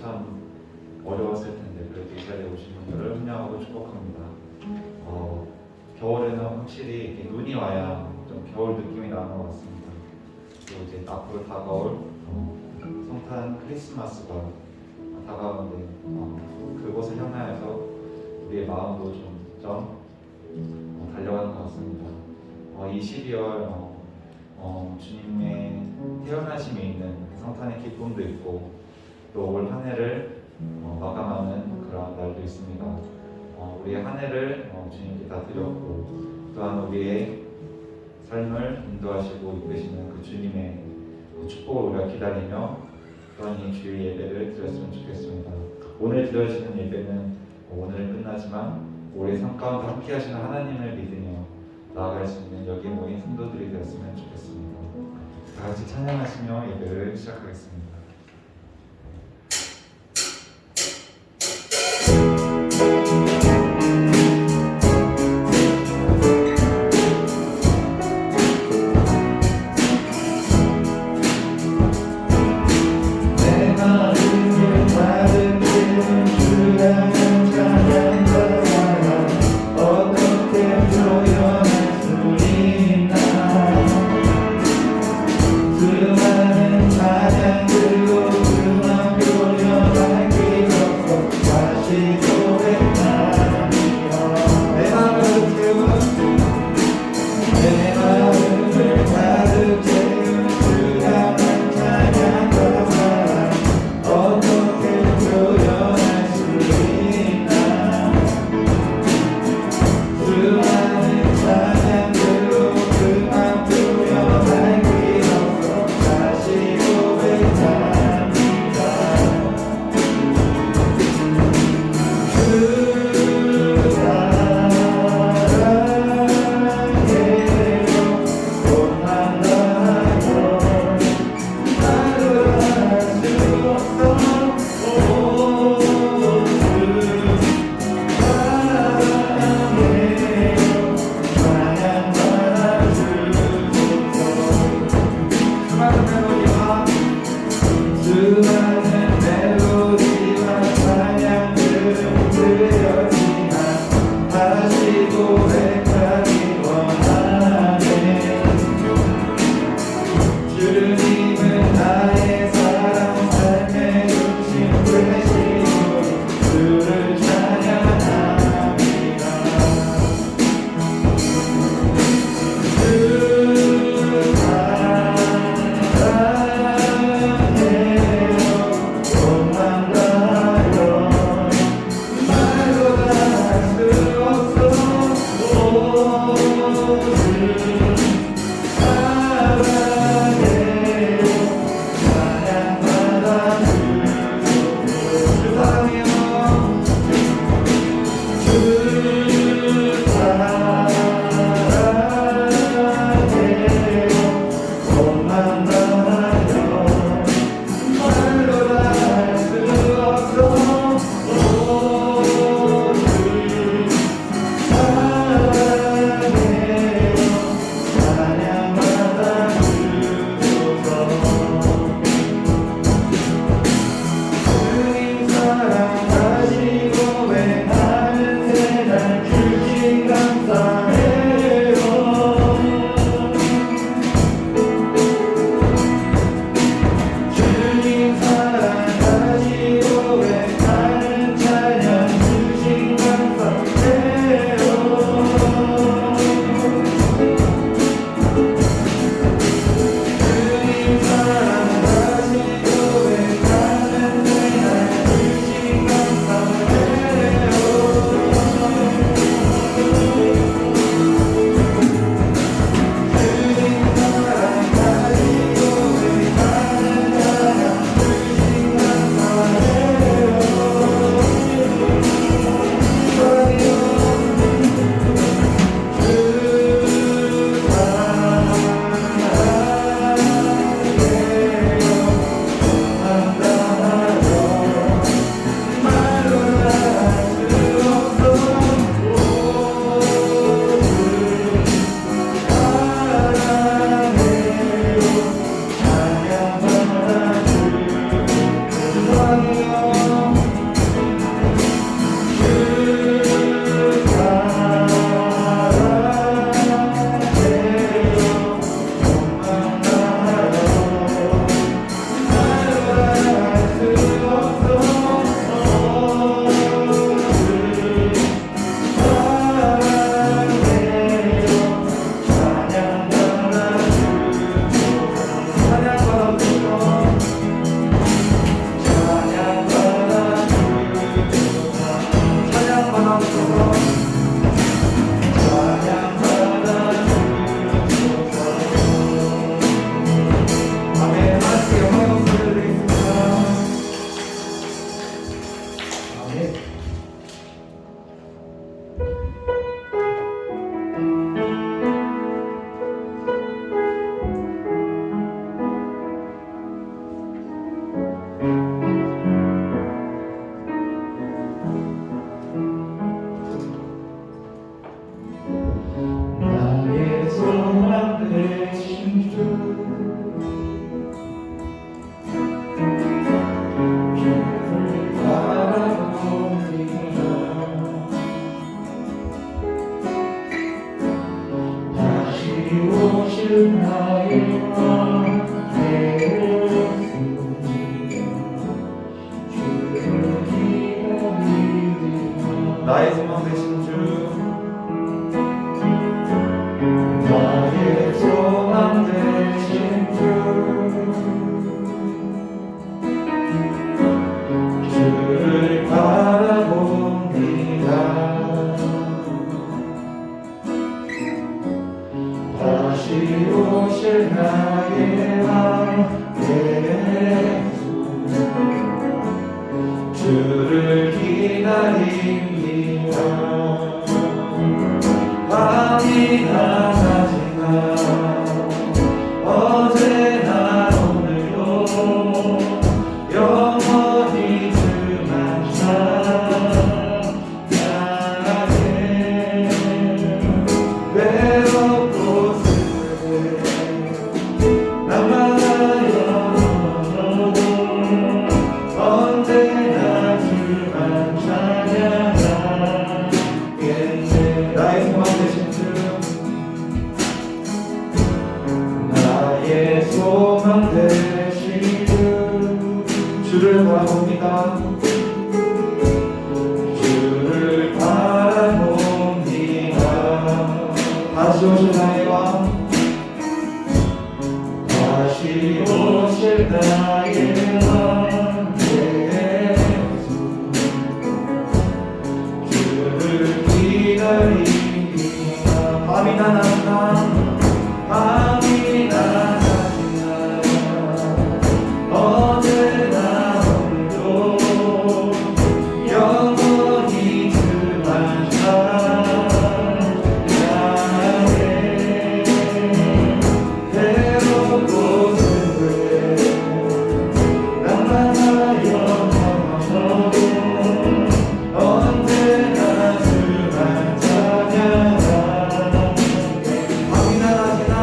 참 어려웠을 텐데 그래도 이 자리에 오신 분들을 환영하고 축복합니다. 겨울에는 확실히 이렇게 눈이 와야 좀 겨울 느낌이 나는 것 같습니다. 그리고 이제 앞으로 다가올 성탄 크리스마스가 다가오는데 그곳을 향하여서 우리의 마음도 좀 달려가는 것 같습니다. 이 12월 주님의 태어나심에 있는 성탄의 기쁨도 있고 또 올 한 해를 마감하는 그런 날도 있습니다. 우리의 한 해를 주님께 다 드렸고 또한 우리의 삶을 인도하시고 이끄시는 그 주님의 축복을 우리가 기다리며 또한 이 주의 예배를 드렸으면 좋겠습니다. 오늘 드려지는 예배는 오늘은 끝나지만 우리의 삶 가운데 함께 하시는 하나님을 믿으며 나아갈 수 있는 여기 모인 성도들이 되었으면 좋겠습니다. 다 같이 찬양하시며 예배를 시작하겠습니다. 사랑해요. 나의 소망 되신 주, 나의 소망 되신 주, 주를 바라봅니다. 다시 오실 나의 왕 예수, 주를 기다립니다. 밤이 나가지만 어제나 오늘도 영원히 주만 찬양하네. 외롭고 슬플 때 나만하여 넘어져도 언제나 주만 찬양하겠네. 나의 소망 되신 주, 나의 소망 되신 주, 주를 바라봅니다. 주를 바라봅니다. 다시 오실 나의 왕, 다시 오실 나의 왕 예수, 주를 기다립니다. 밤이나 낮이나 밤이나 낮이나 언제나 오늘도 영원히 주만 찬양하네. 외롭고 슬플 때 나만하여 넘어져도 언제나 주만 찬양하네. 밤이나 낮이나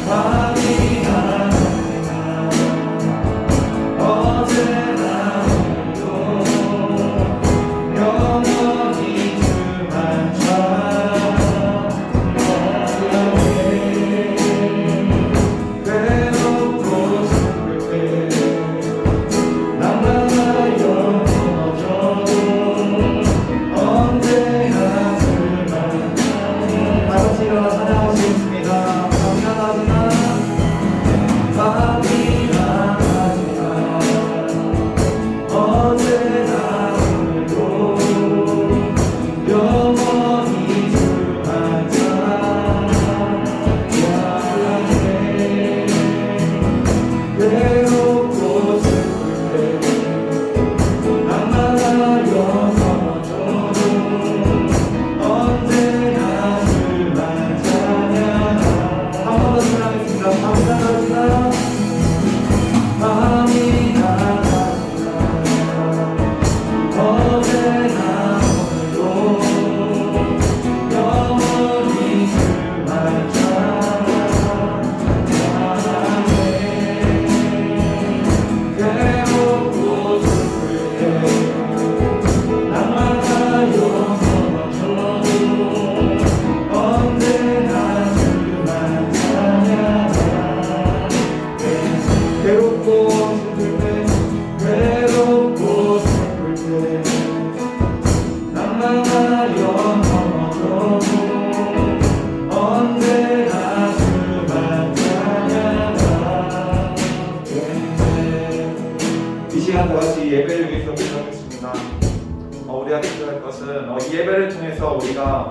밤이나 낮이나 언제나 오늘도 영원히 주만 찬양하네. 외롭고 슬플 때 나만하여 넘어져도 언제나 주만 찬양하네. 다같이 일어나 찬양하시겠습니다. 밤이나 낮이나 밤이나 낮이나 언제나 오늘도 영원히 주만 찬양하네. 외롭고 슬플 때 나만하여 넘어져도 언제나 주만 찬양하네. 한 번 더 찬양하겠습니다. 밤이나 낮이나 밤이나 낮이나 언제나 오늘도 영원히 주만 찬양하네. 외롭고 슬플 때 나만하여 넘어져도 언제나 주만 찬양하네. 외롭고 슬플 때 외롭고 슬플 때 나만하여 넘어져도 언제나 주만 찬양하겠네. 이 시간 다같이 예배를 위해서 기도하겠습니다. 우리가 기도할 것은 이 예배를 통해서 우리가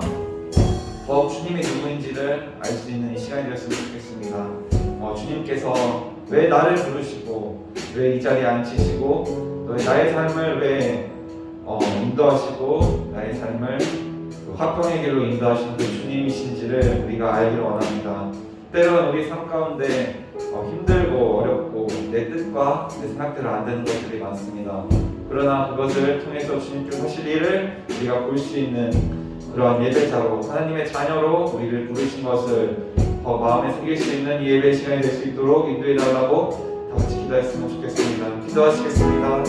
더욱 주님이 누구인지를 알 수 있는 이 시간이 되었으면 좋겠습니다. 주님께서 왜 나를 부르시고 왜 이 자리에 앉히시고 또 나의 삶을 왜 인도하시고 나의 삶을 화평의 길로 인도하시는 그 주님이신지를 우리가 알기를 원합니다. 때로는 우리 삶 가운데 힘들고 어렵고 내 뜻과 내 생각대로 안 되는 것들이 많습니다. 그러나 그것을 통해서 주님께서 하실 일을 우리가 볼 수 있는 그러한 예배자로 하나님의 자녀로 우리를 부르신 것을 더 마음에 새길 수 있는 이 예배 시간이 될 수 있도록 인도해 달라고 다 같이 기도했으면 좋겠습니다. 기도하시겠습니다.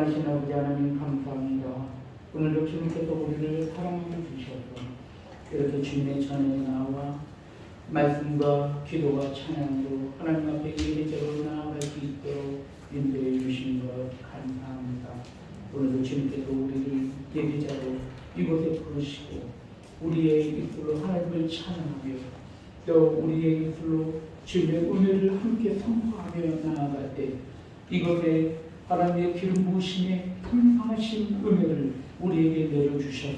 전능하신 아버지 하나님 감사합니다. 오늘도 주님께서 우리를 사랑해 주셔서 이렇게 주님의 전에 나와 말씀과 기도와 찬양으로 하나님 앞에 예배자로 나아갈 수 있도록 인도해 주신 것 감사합니다. 오늘도 주님께서 우리를 예배자로 이곳에 부르시고 우리의 입술로 하나님을 찬양하며 또 우리의 입술로 주님의 은혜를 함께 선포하며 나아갈 때 이곳에 하나님의 기름 부으심의 풍성하신 은혜를 우리에게 내려주셔서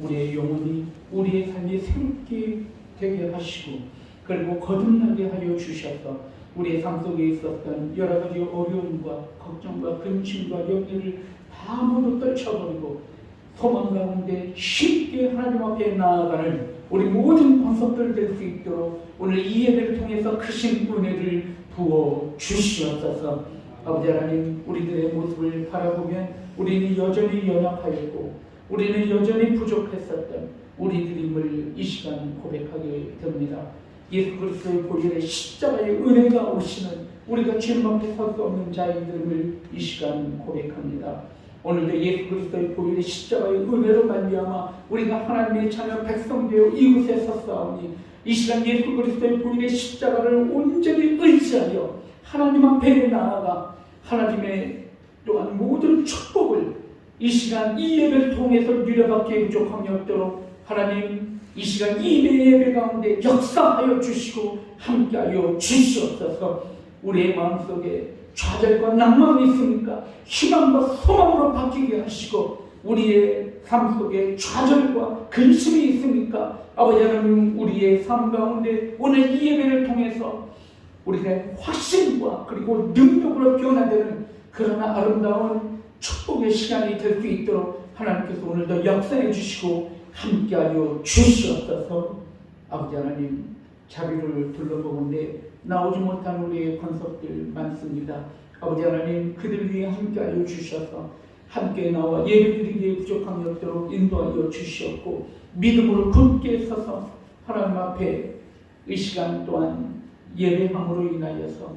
우리의 영혼이 우리의 삶이 새롭게 되게 하시고 그리고 거듭나게 하여 주셔서 우리의 삶 속에 있었던 여러 가지 어려움과 걱정과 근심과 염려를 다 모두 떨쳐버리고 소망 가운데 쉽게 하나님 앞에 나아가는 우리 모든 권속들 될 수 있도록 오늘 이 예배를 통해서 크신 은혜를 부어 주시옵소서. 아버지 하나님, 우리들의 모습을 바라보면 우리는 여전히 연약하였고 우리는 여전히 부족했었던 우리들임을 이 시간 고백하게 됩니다. 예수 그리스도의 보혈의 십자가의 은혜가 오시는 우리가 주님 앞에 설 수 없는 자인들을 이 시간 고백합니다. 오늘도 예수 그리스도의 보혈의 십자가의 은혜로 말미암아 우리가 하나님의 자녀 백성 되어 이곳에 섰사오니 이 시간 예수 그리스도의 보혈의 십자가를 온전히 의지하여 하나님 앞에 나아가 하나님의 또한 모든 축복을 이 시간 이 예배를 통해서 누려받기에 부족함이 없도록 하나님 이 시간 이 예배 가운데 역사하여 주시고 함께하여 주시옵소서. 우리의 마음속에 좌절과 낭만이 있으니까 희망과 소망으로 바뀌게 하시고 우리의 삶 속에 좌절과 근심이 있으니까 아버지 하나님 우리의 삶 가운데 오늘 이 예배를 통해서 우리가 확신과 그리고 능력으로 변화되는 그러나 아름다운 축복의 시간이 될 수 있도록 하나님께서 오늘도 역사해 주시고 함께하여 주시옵소서. 아버지 하나님 자비를 둘러보는데 나오지 못한 우리의 권속들 많습니다. 아버지 하나님 그들 위해 함께하여 주셔서 함께 나와 예배드리기에 부족함이 없도록 인도하여 주시옵고 믿음으로 굳게 서서 하나님 앞에 이 시간 또한 예배함으로 인하여서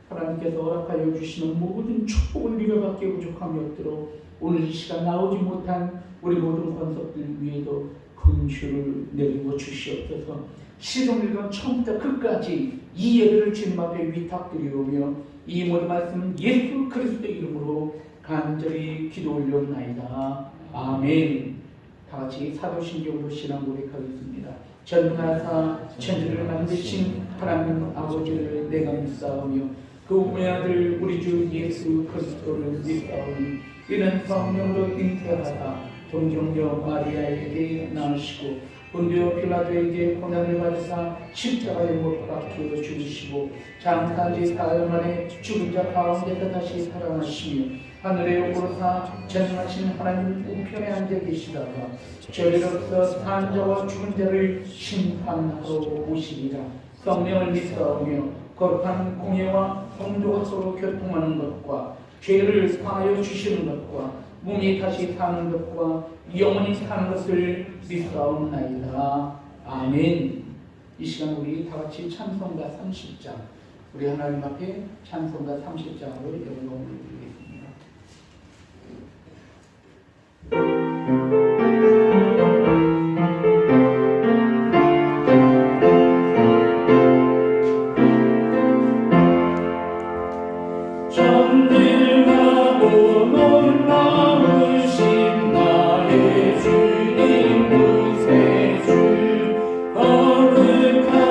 하나님께서 허락하여 주시는 모든 축복을 누려받기에 부족함이 없도록 오늘 이 시간 나오지 못한 우리 모든 권속들 위에도 긍휼을 내리고 주시옵소서. 시종일관 처음부터 끝까지 이 예배를 주님 앞에 위탁드리오며 이 모든 말씀은 예수 그리스도의 이름으로 간절히 기도 올려옵나이다. 아멘. 다 같이 사도신경으로 신앙 고백하겠습니다. 전능하사 천지를 만드신 하나님 아버지를 내가 믿사오며 그 우의 아들 우리 주 예수 그리스도를 믿사오니 이는 성령으로 잉태하사 동정녀 마리아에게 낳으시고 본디오 필라도에게 고난을 받으사 십자가에 못 박혀 죽으시고 장사지 사흘 만에 죽은 자 가운데서 다시 살아나시며 하늘에 오르사 전능하신 하나님 우편에 앉아 계시다가 저리로서 산 자와 죽은 자를 심판하러 오시리라. 성령을 믿사오며 거룩한 공예와 성도가 서로 교통하는 것과 죄를 사하여 주시는 것과 몸이 다시 사는 것과 영원히 사는 것을 믿사옵나이다. 아멘. 이 시간 우리 다 같이 찬송가 30장 우리 하나님 앞에 찬송가 30장으로 영광을 드리겠습니다.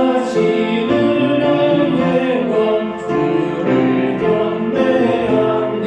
거룩하시는 나의 왕 주를 경배합니다.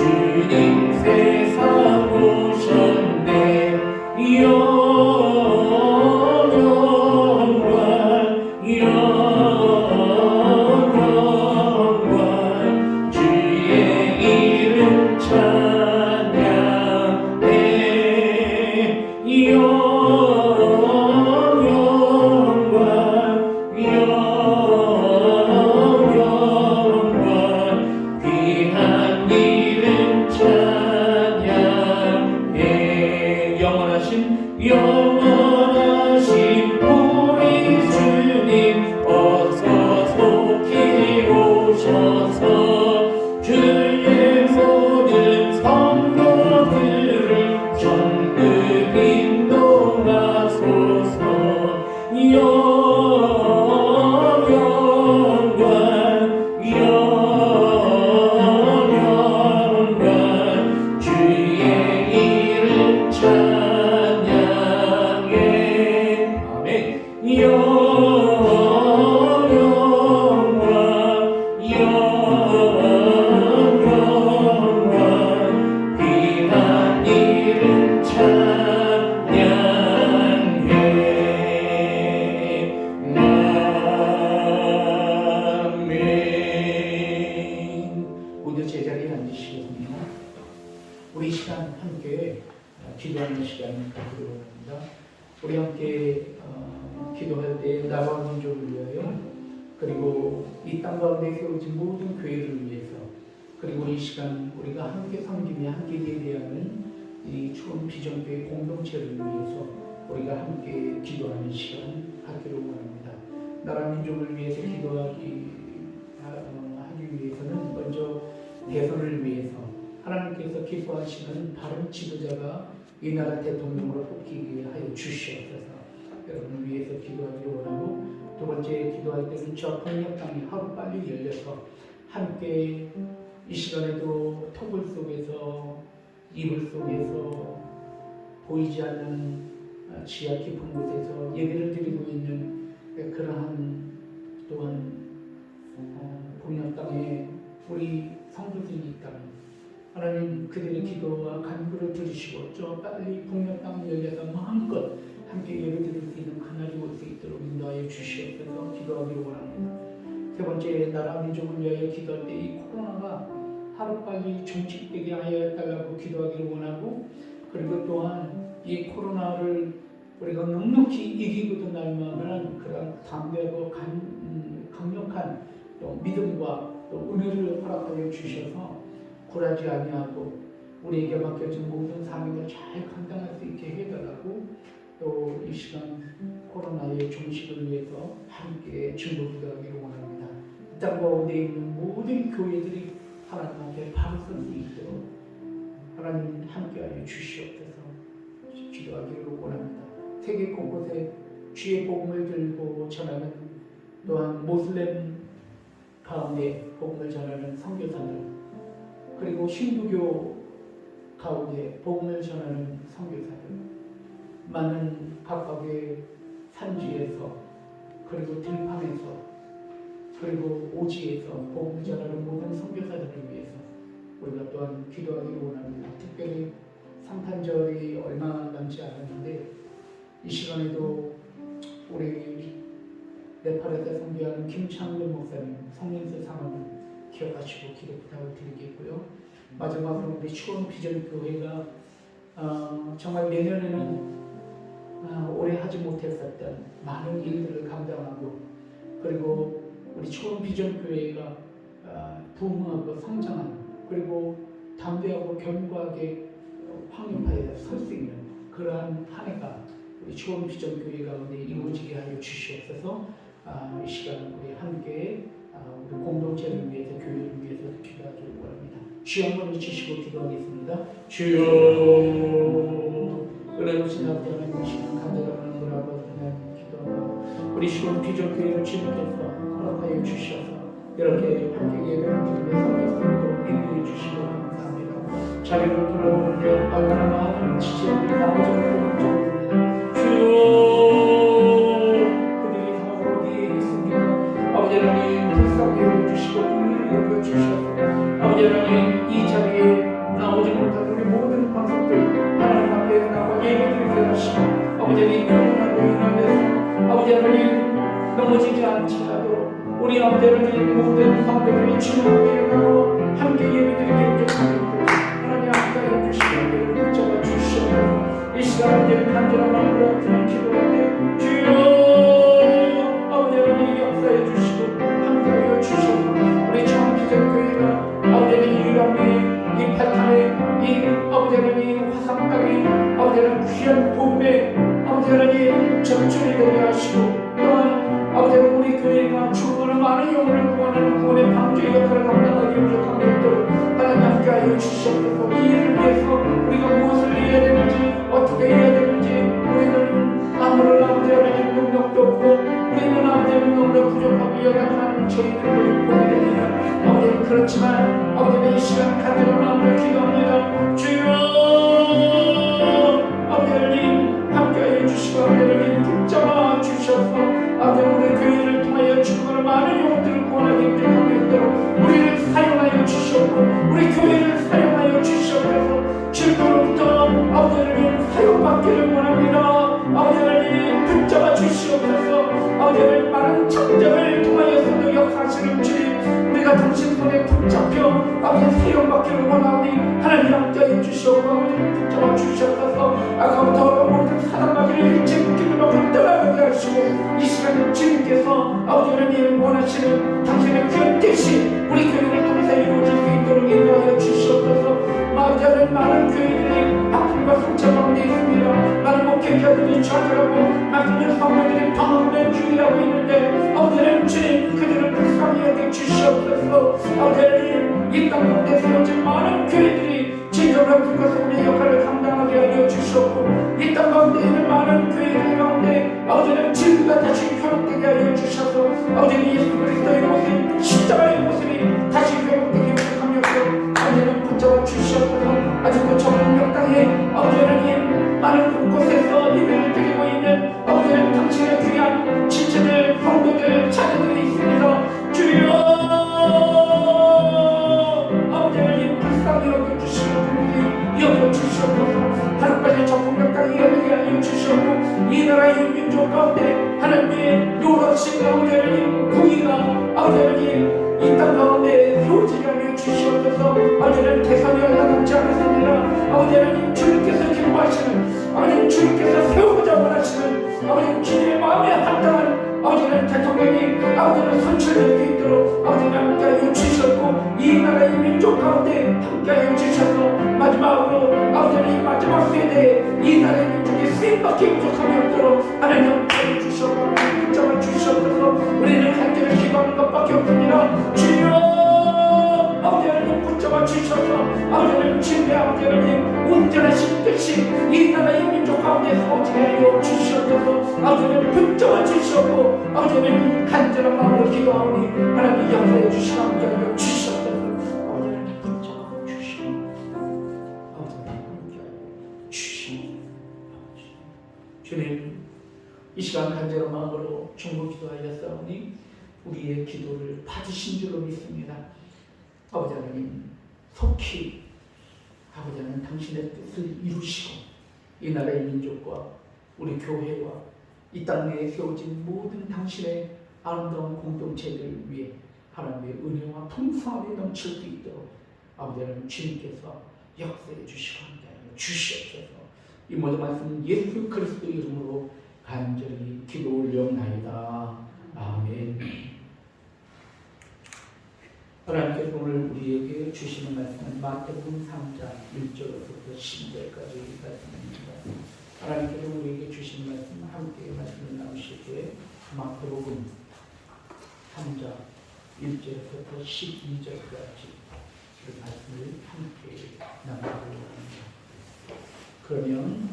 주님 세상 오셨네. 영원한 영원한 주의 이름 찬양해. 영원한 영원한 귀한 이름 찬양해. 영원하신 우리 주님 어서 속히 오셔서 주의 모든 성도들을 전국 인도하소서. 영원한 영원한 주의 이름 찬양해. 아멘. 영원한 영원한 귀한 이름 찬양해. 아멘. 모두 제자리에 앉으시겠습니다. 우리 시간 함께 기도하는 시간을 갖도록 합니다. 우리 함께 기도할 때 나와 민족을 위하여, 그리고 이 땅 가운데 세워진 모든 교회를 위해서, 그리고 이 시간 우리가 함께 섬기며 함께 예배하는 이 추운 비전교회 공동체를 위해서 우리가 함께 기도하는 시간 갖기를 원합니다. 나라 민족을 위해서 기도하기 위해서는 먼저 대선을 위해서 하나님께서 기뻐하시는 바른 지도자가 이 나라 대통령으로 뽑히게 하여 주시옵소서. 여러분을 위해서 기도하기를 원하고, 두 번째 기도할 때는 저 폭력당이 하루빨리 열려서 함께 이 시간에도 토굴 속에서, 이불 속에서, 보이지 않는 지하 깊은 곳에서 예배를 드리고 있는 그러한 또한 폭력당에 우리 성도들이 있다면 하나님 그들의 기도와 간구를 들으시고 저 빨리 폭력당이 열려서 마음껏 함께 예배드릴 수 있는 그날이 올 수 있도록 인도하여 주시옵소서. 기도하기를 원합니다. 세 번째, 나라 민족을 위하여 기도할 때 이 코로나가 하루빨리 종식되게 하여 달라고 기도하기를 원하고, 그리고 또한 이 코로나를 우리가 넉넉히 이기고도 날만한 그런 담대하고 강력한 또 믿음과 또 은혜를 허락하여 주셔서 굴하지 아니하고 우리에게 맡겨진 모든 사명을 잘 감당할 수 있게 해달라고, 또 이 시간 코로나의 종식을 위해서 함께 중보기도하기를 원합니다. 이 땅 가운데 있는 모든 교회들이 하나님 앞에 바로 설 수 있도록 하나님 함께하여 주시옵소서. 기도하기를 원합니다. 세계 곳곳에 주의 복음을 들고 전하는, 또한 모슬렘 가운데 복음을 전하는 선교사들, 그리고 힌두교 가운데 복음을 전하는 선교사들, 많은 각각의 산지에서, 그리고 들판에서, 그리고 오지에서 복음을 전하는 모든 선교사들을 위해서 우리가 또한 기도하기를 원합니다. 특별히 성탄절이 얼마 남지 않았는데 이 시간에도 우리 네팔에서 선교하는 김창근 목사님 성인세 상황을 기억하시고 기도 부탁을 드리겠고요. 마지막으로 우리 추운 비전 교회가 정말 내년에는 오래 하지 못했었던 많은 일들을 감당하고, 그리고 우리 추운 비전 교회가 부흥하고 성장하는, 그리고 담대하고 견고하게 확립하여 설 수 있는 그러한 한 해가 우리 추운 비전 교회 가운데 이루어지게 하여 주시옵소서. 이 시간 우리 함께 우리 공동체를 위해서, 교회를 위해서 기도하기를 원합니다. 주여 한번 외치시고 기도하겠습니다. 주여, 은혜로우신 아버지 하나님, 이 시간 감사하는 우리 아버지 하나님 기도하고, 우리 추운 비전 교회를 주님께서 허락하여 주셔서 이렇게 함께 예배를 드리며 섬길 수 있도록 인도해 주시고 감사합니다. 자리를 돌아보는데 얼마나 많은 지체들이 나오자고 줍니다. 주여, 그들이 다 어디에 있습니까? 아버지 하나님 불쌍히 여겨주시고 긍휼히 여겨주셔서 아버지 하나님 이 자리에 아버지 주님 앞에 나와 함께 예배드리게 합니다. 하나님 앞에 주시는 대로 붙잡아 주시옵소서. 이 시간 이제 간절한 마음으로 주님 기도하는데 주여 아버지 하나님 역사해 주시고 함께하여 주셔서 우리 청기전교회가 아버지 하나님 유람의 이 발탄의 이 아버지 하나님 화상 땅에 아버지 하나님 귀한 봄에 아버지 하나님 점철이 되게 하시고 또한 아버지 하나님 우리 교회가 죽어가는 많은 영혼을 구원하는 구원의 방주의 역할을 감당하기 부족함이 없도록 하나님 함께하여 주시옵소서. 이 일을 위해서 우리가 무엇을 해야 되는지 어떻게 해야 되는지 우리는 아무런 아버지 하나님 능력도 없고 우리는 아버지 하나님 너무나 부족하고 연약한 저희들을 보게 됩니다. 아버지 하나님 그렇지만 아버지 하나님 이 시간 간절한 마음으로 기도합니다. 주여 아버지 하나님 함께하여 주시고 아버지 하나님 붙잡아 주셔서 아버지 우리 교회를 통하여 죽어가는 많은 영혼들을 구원하기 부족함이 없도록 우리를 사용하여 주시옵고 우리 교회를 사용하여 주시옵소서. 주님으로부터 아버지 하나님 사용받기를 원합니다. 아버지 하나님 붙잡아 주시옵소서. 아버지 하나님 많은 천장을 통하여서도 역사하시는 주님 우리가 당신 손에 붙잡혀 아버지 사용받기를 원하오니 하나님 함께하여 주시옵고 아버지 붙잡아 주시옵소서. 아까부터 모든 사단마귀를 일체 묶이는 앞으로 떠나가게 하시고 이 시간 주님께서 아버지 하나님 원하시는 당신의 귀한 뜻이 우리 교회를 통해서 이루어질 수 있도록 인도하여 주시옵소서. 아버지 하나님 많은 교회들이 아픔과 상처 가운데 있습니다. 많은 목회자들이 좌절하고 많은 성도들이 방황에 주의하고 있는데 아버지 하나님 주님 그들을 불쌍히 여겨 주시옵소서. 아버지 하나님 이 땅 가운데 세워진 많은 교회들이 진정한 불과 소금의 역할을 감당하게 하여 주시옵고 이 땅 가운데 있는 많은 교회들 가운데 아버지 하나님 진리가 다시 회복되게 하여 주셔서 아버지 하나님 예수 그리스도의 모습 십자가의 모습이 다시 회복되게 하여 아버지 하나님 붙잡아 주시옵소서. 아직도 전국 땅에 아버지 하나님 많은 곳곳에서 예배를 드리고 있는 아버지 하나님 당신의 귀한 지체들 성도들 자녀들이 있습니다. 주여 아버지 하나님 불쌍히 여겨주시고 분명히 여겨주시옵소서. 하루빨리 전국 땅에 예배게 하여 주시옵고 이 나라의 민족 가운데 하나님의 놀라우신 아버지 하나님 공의가 아버지 하나님 이 땅 가운데 세워지게 하여 주시옵소서. 아버지 하나님 대선이 얼마남지 않았습니다. 아버지 하나님 주님께서 기뻐하시는 아버지 주님께서 세우고자 원하시는 아버지 주님의 마음에 합당한 아버지 하나님 대통령이 아버지 하나님 선출될 수 있도록 아버지 하나님 함께하여 주셨고 이 나라의 민족 가운데 함께하여 주셔서 마지막으로 아버지 하나님 마지막 세대에 이 나라의 민족이 쓰임받기 부족함이 없도록 하나님 함께하여 주셨고 붙잡아 주셨소서. 우리는 간절히 기도하는 것밖에 없습니다. 주여 아버지 하나님 붙잡아 주셔서 아버지 하나님 주님의 아버지 하나님 온전하신 뜻이 이 나라의 민족 가운데서 오지게 하여 주시옵소서. 아버지 하나님 붙잡아 주시옵고 아버지 하나님 간절한 마음으로 기도하오니 하나님 역사해 주시고 함께하여 주시옵소서. 아버지 하나님 붙잡아 주시옵소서. 아버지 하나님 함께하여 주시옵소서. 주님 이 시간 간절한 마음으로 중보 기도하였사오니 우리의 기도를 받으신 줄로 믿습니다. 아버지 하나님 속히 아버지 하나님 당신의 뜻을 이루시고 이 나라의 민족과 우리 교회와 이 땅에 세워진 모든 당신의 아름다운 공동체를 위해 하나님의 은혜와 풍성함이 넘칠 수 있도록 아버지 하나님 주님께서 역사해 주시고 함께하여 주시옵소서. 이 모든 말씀 예수 그리스도 이름으로 간절히 기도 올려옵나이다. 아멘. 하나님께서 오늘 우리에게 주시는 말씀은 마태복음 3장 1절부터 10절까지 말씀입니다. 하나님께서 우리에게 주시는 말씀 함께 말씀을 나누실 때 마태복음 3장 1절부터 12절까지 그 말씀을 함께 나누고 합니다. 그러면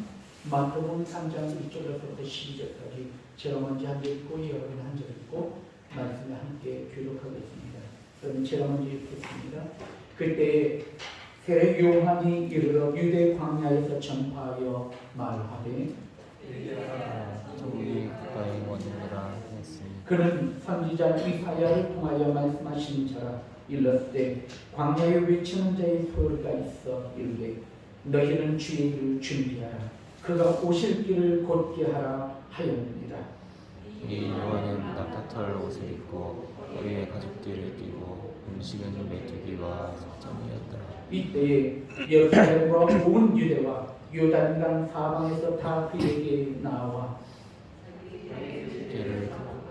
마태복음 3장 1절부터 12절까지 제가 먼저 한 절 읽고 여러분이 한 절 읽고 말씀을 함께 교독하겠습니다. 그러면 제가 먼저 읽겠습니다. 그때 세례 요한이 이르러 유대 광야에서 전파하여 말하되 우리 국가의 원이라 했습니다. 그는 선지자 이사야를 통하여 말씀하신 자라. 일렀을 광야에 외치는 자의 소리가 있어 이르되 너희는 주의 길을 준비하라. 그가 오실 길을 곧게 하라 하였느니라. 이 요한은 낙타털 옷을 입고 우리의 가죽띠를 띠고 음식은 메뚜기와 석점이었더라. 이때에 예루살렘과 온 유대와 요단강 사방에서 다 그에게 나와 죄를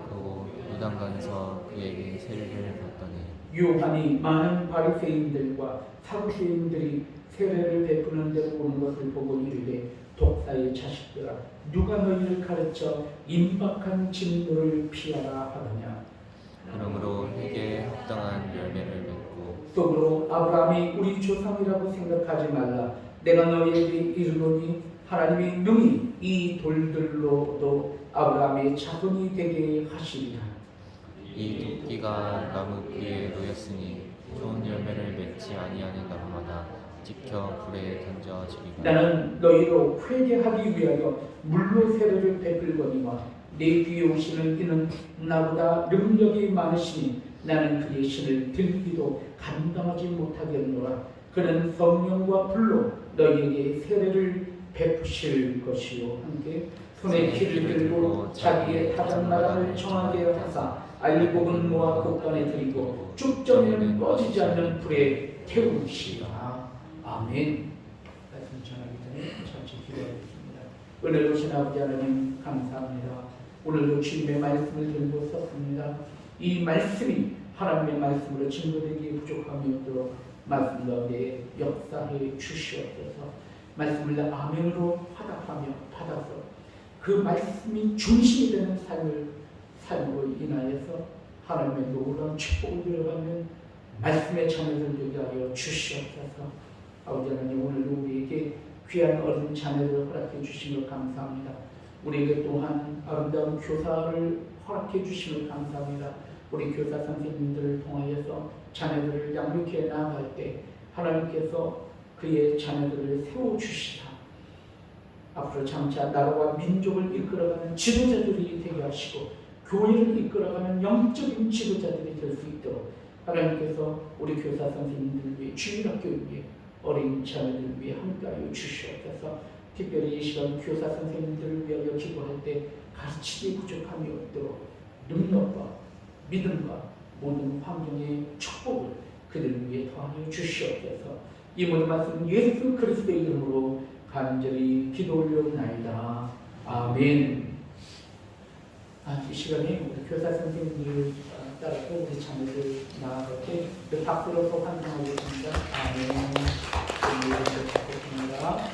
보고 요단강에서 그에게 세례를 받더니 요한이 많은 바리새인들과 사두개인들이 세례를 베푸는 데로 오는 것을 보고 이르되 독사의 자식들아 누가 너희를 가르쳐 임박한 진노를 피하라 하느냐. 그러므로 회개에 합당한 열매를 맺고 속으로 아브라함이 우리 조상이라고 생각하지 말라. 내가 너희에게 이르노니 하나님이 능히 이 돌들로도 아브라함의 자손이 되게 하시리라. 이 도끼가 나무 뿌리에 놓였으니 좋은 열매를 맺지 아니하는 나무마다 찍혀 불에 던져지리라. 나는 너희로 회개하기 위하여 물로 세례를 베풀거니와 내 뒤에 오시는 이는 나보다 능력이 많으시니 나는 그의 신을 들기도 감당하지 못하겠노라. 그는 성령과 불로 너희에게 세례를 베푸실 것이요. 함께 손에 키를 들고 자기의 타작나라를 정하게 하사 알곡은 모아 곡간에 들이고 쭉정이는 꺼지지 않는 불에 태우시라. 아멘. 말씀 전하기 전에 잠시 기도하겠습니다. 은혜로 오신 아버지 하나님 감사합니다. 오늘도 주님의 말씀을 들고 섰습니다. 이 말씀이 하나님의 말씀으로 증거되기에 부족함이 없도록 말씀 가운데 역사해 주시옵소서. 말씀을 아멘으로 화답하며 받아서 그 말씀이 중심이 되는 삶으로 인하여서 하나님의 놀라운 축복을 들어가는 말씀의 자녀들 되게 하여 주시옵소서. 아버지 하나님 오늘도 우리에게 귀한 어린 자녀들을 허락해 주신 것 감사합니다. 우리에게 또한 아름다운 교사를 허락해 주심을 감사합니다. 우리 교사 선생님들을 통하여서 자녀들을 양육해 나아갈 때 하나님께서 그의 자녀들을 세워주시사 앞으로 장차 나라와 민족을 이끌어가는 지도자들이 되게 하시고 교회를 이끌어가는 영적인 지도자들이 될 수 있도록 하나님께서 우리 교사 선생님들을 위해 주일학교를 위해 어린 자녀들을 위해 함께하여 주시옵소서. 특별히 이 시간 교사 선생님들을 위하여 기도할 때 가르치기 부족함이 없도록 능력과 믿음과 모든 환경의 축복을 그들을 위해 더하여 주시옵소서. 이 모든 말씀 예수 그리스도의 이름으로 간절히 기도 올려옵나이다. 아멘. 이 시간에 우리 교사 선생님들을 따라서 우리 자녀들 나아갈 때 박수로 또 환영하겠습니다. 아멘. 감사합니다.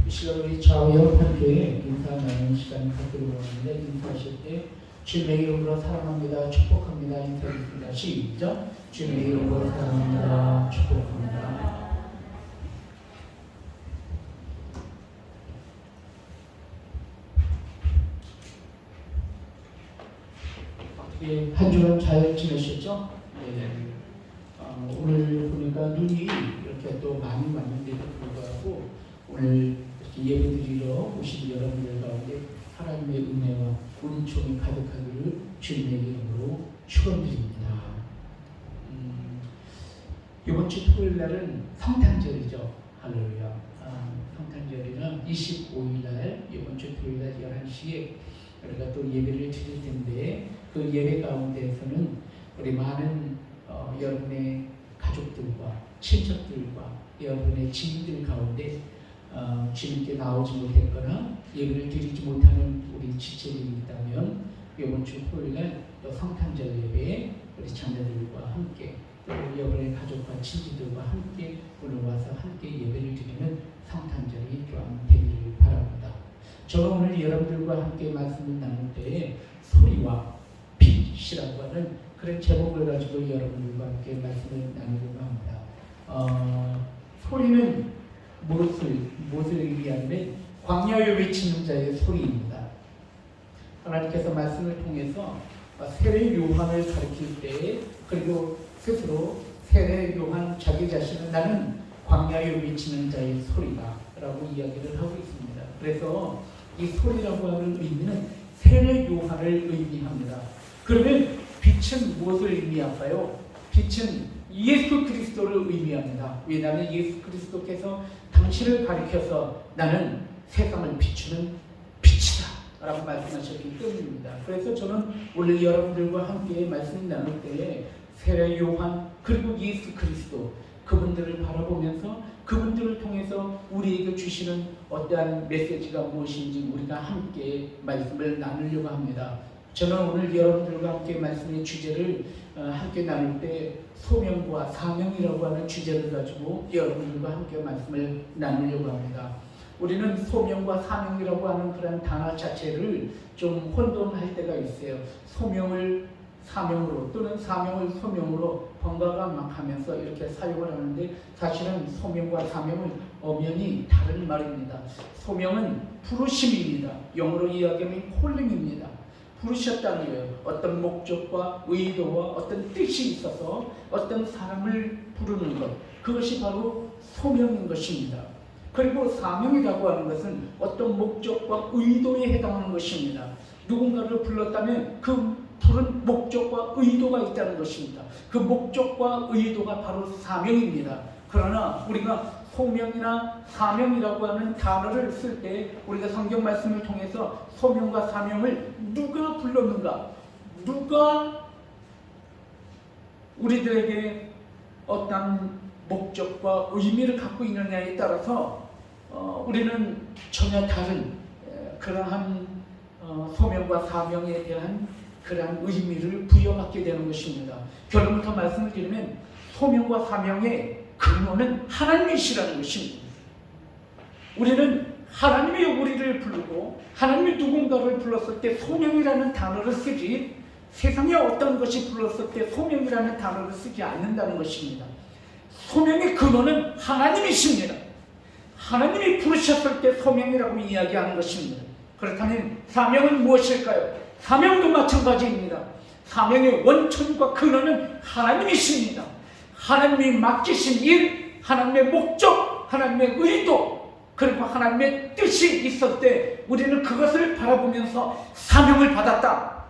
이 시간 우리 좌우형 판교에 인사 나누는 시간을 갖도록 하는데 인사하실 때 주님의 이름으로 사랑합니다. 축복합니다. 인사드립니다. 시작. 주님의 이름으로 사랑합니다. 축복합니다. 예, 한 주간 잘 지내셨죠? 네. 오늘 보니까 눈이 이렇게 또 많이 왔는데도 불구하고 오늘 이렇게 예배드리러 오신 여러분들 가운데 하나님의 은혜와 은총이 가득하기를 주님의 이름으로 축원드립니다. 이번 주 토요일 날은 성탄절이죠. 할렐루야. 성탄절에는 25일 날 이번 주 토요일 날 11시에 우리가 또 예배를 드릴 텐데 그 예배 가운데에서는 우리 많은 여러분의 가족들과 친척들과 여러분의 지인들 가운데 주님께 나오지 못했거나 예배를 드리지 못하는 우리 지체들이 있다면 이번 주 토요일날 또 성탄절 예배에 우리 자녀들과 함께 또 여러분의 가족과 친지들과 함께 오늘 와서 함께 예배를 드리는 성탄절이 또한 되기를 바랍니다. 저는 오늘 여러분들과 함께 말씀을 나눌 때에 소리와 빛이라고 하는 그런 제목을 가지고 여러분들과 함께 말씀을 나누려고 합니다. 소리는 무엇을 의미하냐면 광야에 외치는 자의 소리입니다. 하나님께서 말씀을 통해서 세례 요한을 가르칠 때 그리고 스스로 세례 요한 자기 자신은 나는 광야에 외치는 자의 소리다 라고 이야기를 하고 있습니다. 그래서 이 소리라고 하는 의미는 세례 요한을 의미합니다. 그러면 빛은 무엇을 의미할까요? 빛은 예수 그리스도를 의미합니다. 왜냐하면 예수 그리스도께서 당신을 가리켜서 나는 세상을 비추는 빛이다 라고 말씀하셨기 때문입니다. 그래서 저는 오늘 여러분들과 함께 말씀 나눌 때에 세례 요한 그리고 예수 그리스도 그분들을 바라보면서 그분들을 통해서 우리에게 주시는 어떠한 메시지가 무엇인지 우리가 함께 말씀을 나누려고 합니다. 저는 오늘 여러분들과 함께 말씀의 주제를 함께 나눌 때 소명과 사명이라고 하는 주제를 가지고 여러분들과 함께 말씀을 나누려고 합니다. 우리는 소명과 사명이라고 하는 그런 단어 자체를 좀 혼돈할 때가 있어요. 소명을 사명으로 또는 사명을 소명으로 번갈아 막 하면서 이렇게 사용을 하는데 사실은 소명과 사명은 엄연히 다른 말입니다. 소명은 부르심입니다. 영어로 이야기하면 콜링입니다. 부르셨다는 거예요. 어떤 목적과 의도와 어떤 뜻이 있어서 어떤 사람을 부르는 것, 그것이 바로 소명인 것입니다. 그리고 사명이라고 하는 것은 어떤 목적과 의도에 해당하는 것입니다. 누군가를 불렀다면 그 부른 목적과 의도가 있다는 것입니다. 그 목적과 의도가 바로 사명입니다. 그러나 우리가 소명이나 사명이라고 하는 단어를 쓸 때 우리가 성경 말씀을 통해서 소명과 사명을 누가 불렀는가, 누가 우리들에게 어떤 목적과 의미를 갖고 있느냐에 따라서 우리는 전혀 다른 그러한 소명과 사명에 대한 그러한 의미를 부여받게 되는 것입니다. 결론부터 말씀을 드리면 소명과 사명의 근원은 하나님이시라는 것입니다. 우리는 하나님이 우리를 부르고 하나님이 누군가를 불렀을 때 소명이라는 단어를 쓰지 세상에 어떤 것이 불렀을 때 소명이라는 단어를 쓰지 않는다는 것입니다. 소명의 근원은 하나님이십니다. 하나님이 부르셨을 때 소명이라고 이야기하는 것입니다. 그렇다면 사명은 무엇일까요? 사명도 마찬가지입니다. 사명의 원천과 근원은 하나님이십니다. 하나님이 맡기신 일, 하나님의 목적, 하나님의 의도, 그리고 하나님의 뜻이 있을 때 우리는 그것을 바라보면서 사명을 받았다.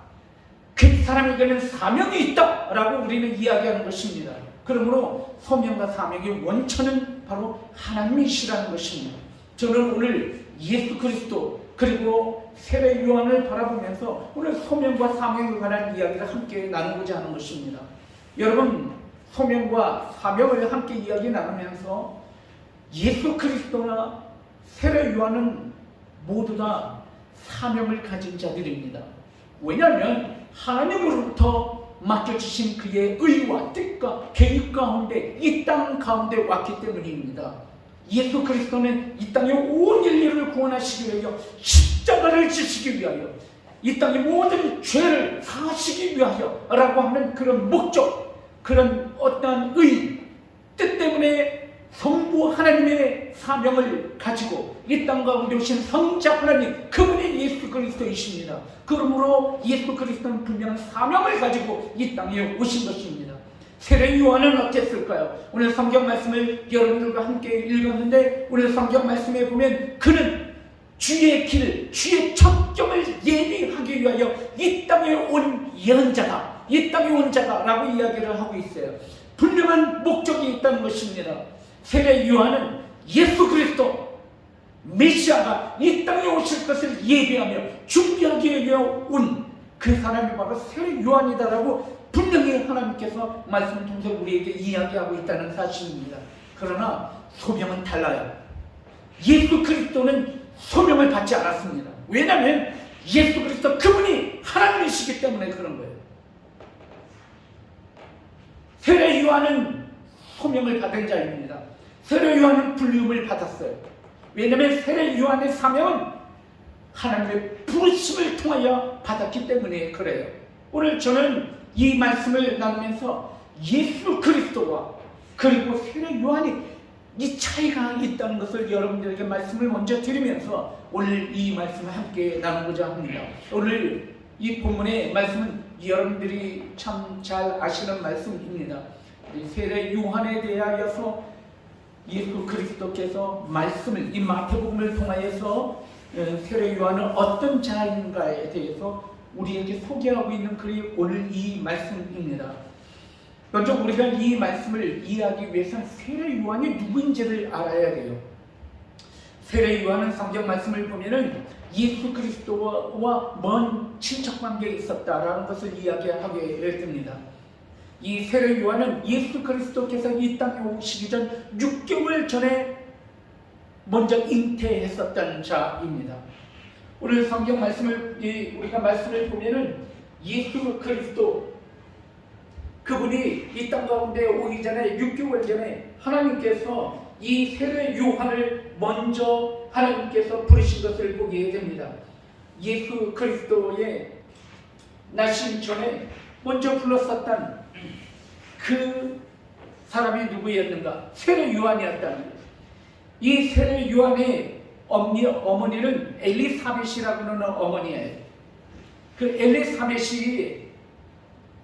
그 사람에게는 사명이 있다 라고 우리는 이야기하는 것입니다. 그러므로 소명과 사명의 원천은 바로 하나님이시라는 것입니다. 저는 오늘 예수 그리스도 그리고 세례 요한을 바라보면서 오늘 소명과 사명에 관한 이야기를 함께 나누고자 하는 것입니다. 여러분, 소명과 사명을 함께 이야기 나누면서 예수 그리스도나 세례 요한은 모두 다 사명을 가진 자들입니다. 왜냐하면 하나님으로부터 맡겨주신 그의 의와 뜻과 계획 가운데 이 땅 가운데 왔기 때문입니다. 예수 그리스도는 이 땅의 온 인류를 구원하시기 위하여 십자가를 지시기 위하여 이 땅의 모든 죄를 사하시기 위하여 라고 하는 그런 목적, 그런 어떠한 뜻 때문에 성부 하나님의 사명을 가지고 이 땅 가운데 오신 성자 하나님, 그분이 예수 그리스도이십니다. 그러므로 예수 그리스도는 분명한 사명을 가지고 이 땅에 오신 것입니다. 세례 요한은 어땠을까요? 오늘 성경 말씀을 여러분들과 함께 읽었는데 오늘 성경 말씀에 보면 그는 주의 길, 주의 첩경을 예비하기 위하여 이 땅에 온 예언자다, 이 땅에 온 자다 라고 이야기를 하고 있어요. 분명한 목적이 있다는 것입니다. 세례 요한은 예수 그리스도 메시아가 이 땅에 오실 것을 예비하며 준비하기 위해 온 그 사람이 바로 세례 요한이다라고 분명히 하나님께서 말씀을 통해서 우리에게 이야기하고 있다는 사실입니다. 그러나 소명은 달라요. 예수 그리스도는 소명을 받지 않았습니다. 왜냐하면 예수 그리스도 그분이 하나님이시기 때문에 그런 거예요. 세례 요한은 소명을 받은 자입니다. 세례 요한은 불리움을 받았어요. 왜냐하면 세례 요한의 사명은 하나님의 부르심을 통하여 받았기 때문에 그래요. 오늘 저는 이 말씀을 나누면서 예수 그리스도와 그리고 세례 요한이 이 차이가 있다는 것을 여러분들에게 말씀을 먼저 드리면서 오늘 이 말씀을 함께 나누고자 합니다. 오늘 이 본문의 말씀은 여러분들이 참 잘 아시는 말씀입니다. 세례 요한에 대하여서 예수 그리스도께서 말씀을 이 마태복음을 통하여서 세례 요한은 어떤 자인가에 대해서 우리에게 소개하고 있는 글이 오늘 이 말씀입니다. 먼저 우리가 이 말씀을 이해하기 위해서는 세례 요한이 누구인지를 알아야 돼요. 세례 요한은 성경 말씀을 보면은 예수 그리스도와 먼 친척 관계에 있었다라는 것을 이야기하게 됩니다. 이 세례 요한은 예수 그리스도께서 이 땅에 오시기 전 6개월 전에 먼저 잉태했었던 자입니다. 오늘 성경 말씀을 우리가 말씀을 보면은 예수 그리스도 그분이 이 땅 가운데 오기 전에 6개월 전에 하나님께서 이 세례 요한을 먼저 하나님께서 부르신 것을 보게 됩니다. 예수 그리스도의 나신 전에 먼저 불렀었던 그 사람이 누구였는가? 세례 요한이었다는 거예요. 이 세례 요한의 어머니는 엘리사벳이라고 하는 어머니예요. 그 엘리사벳이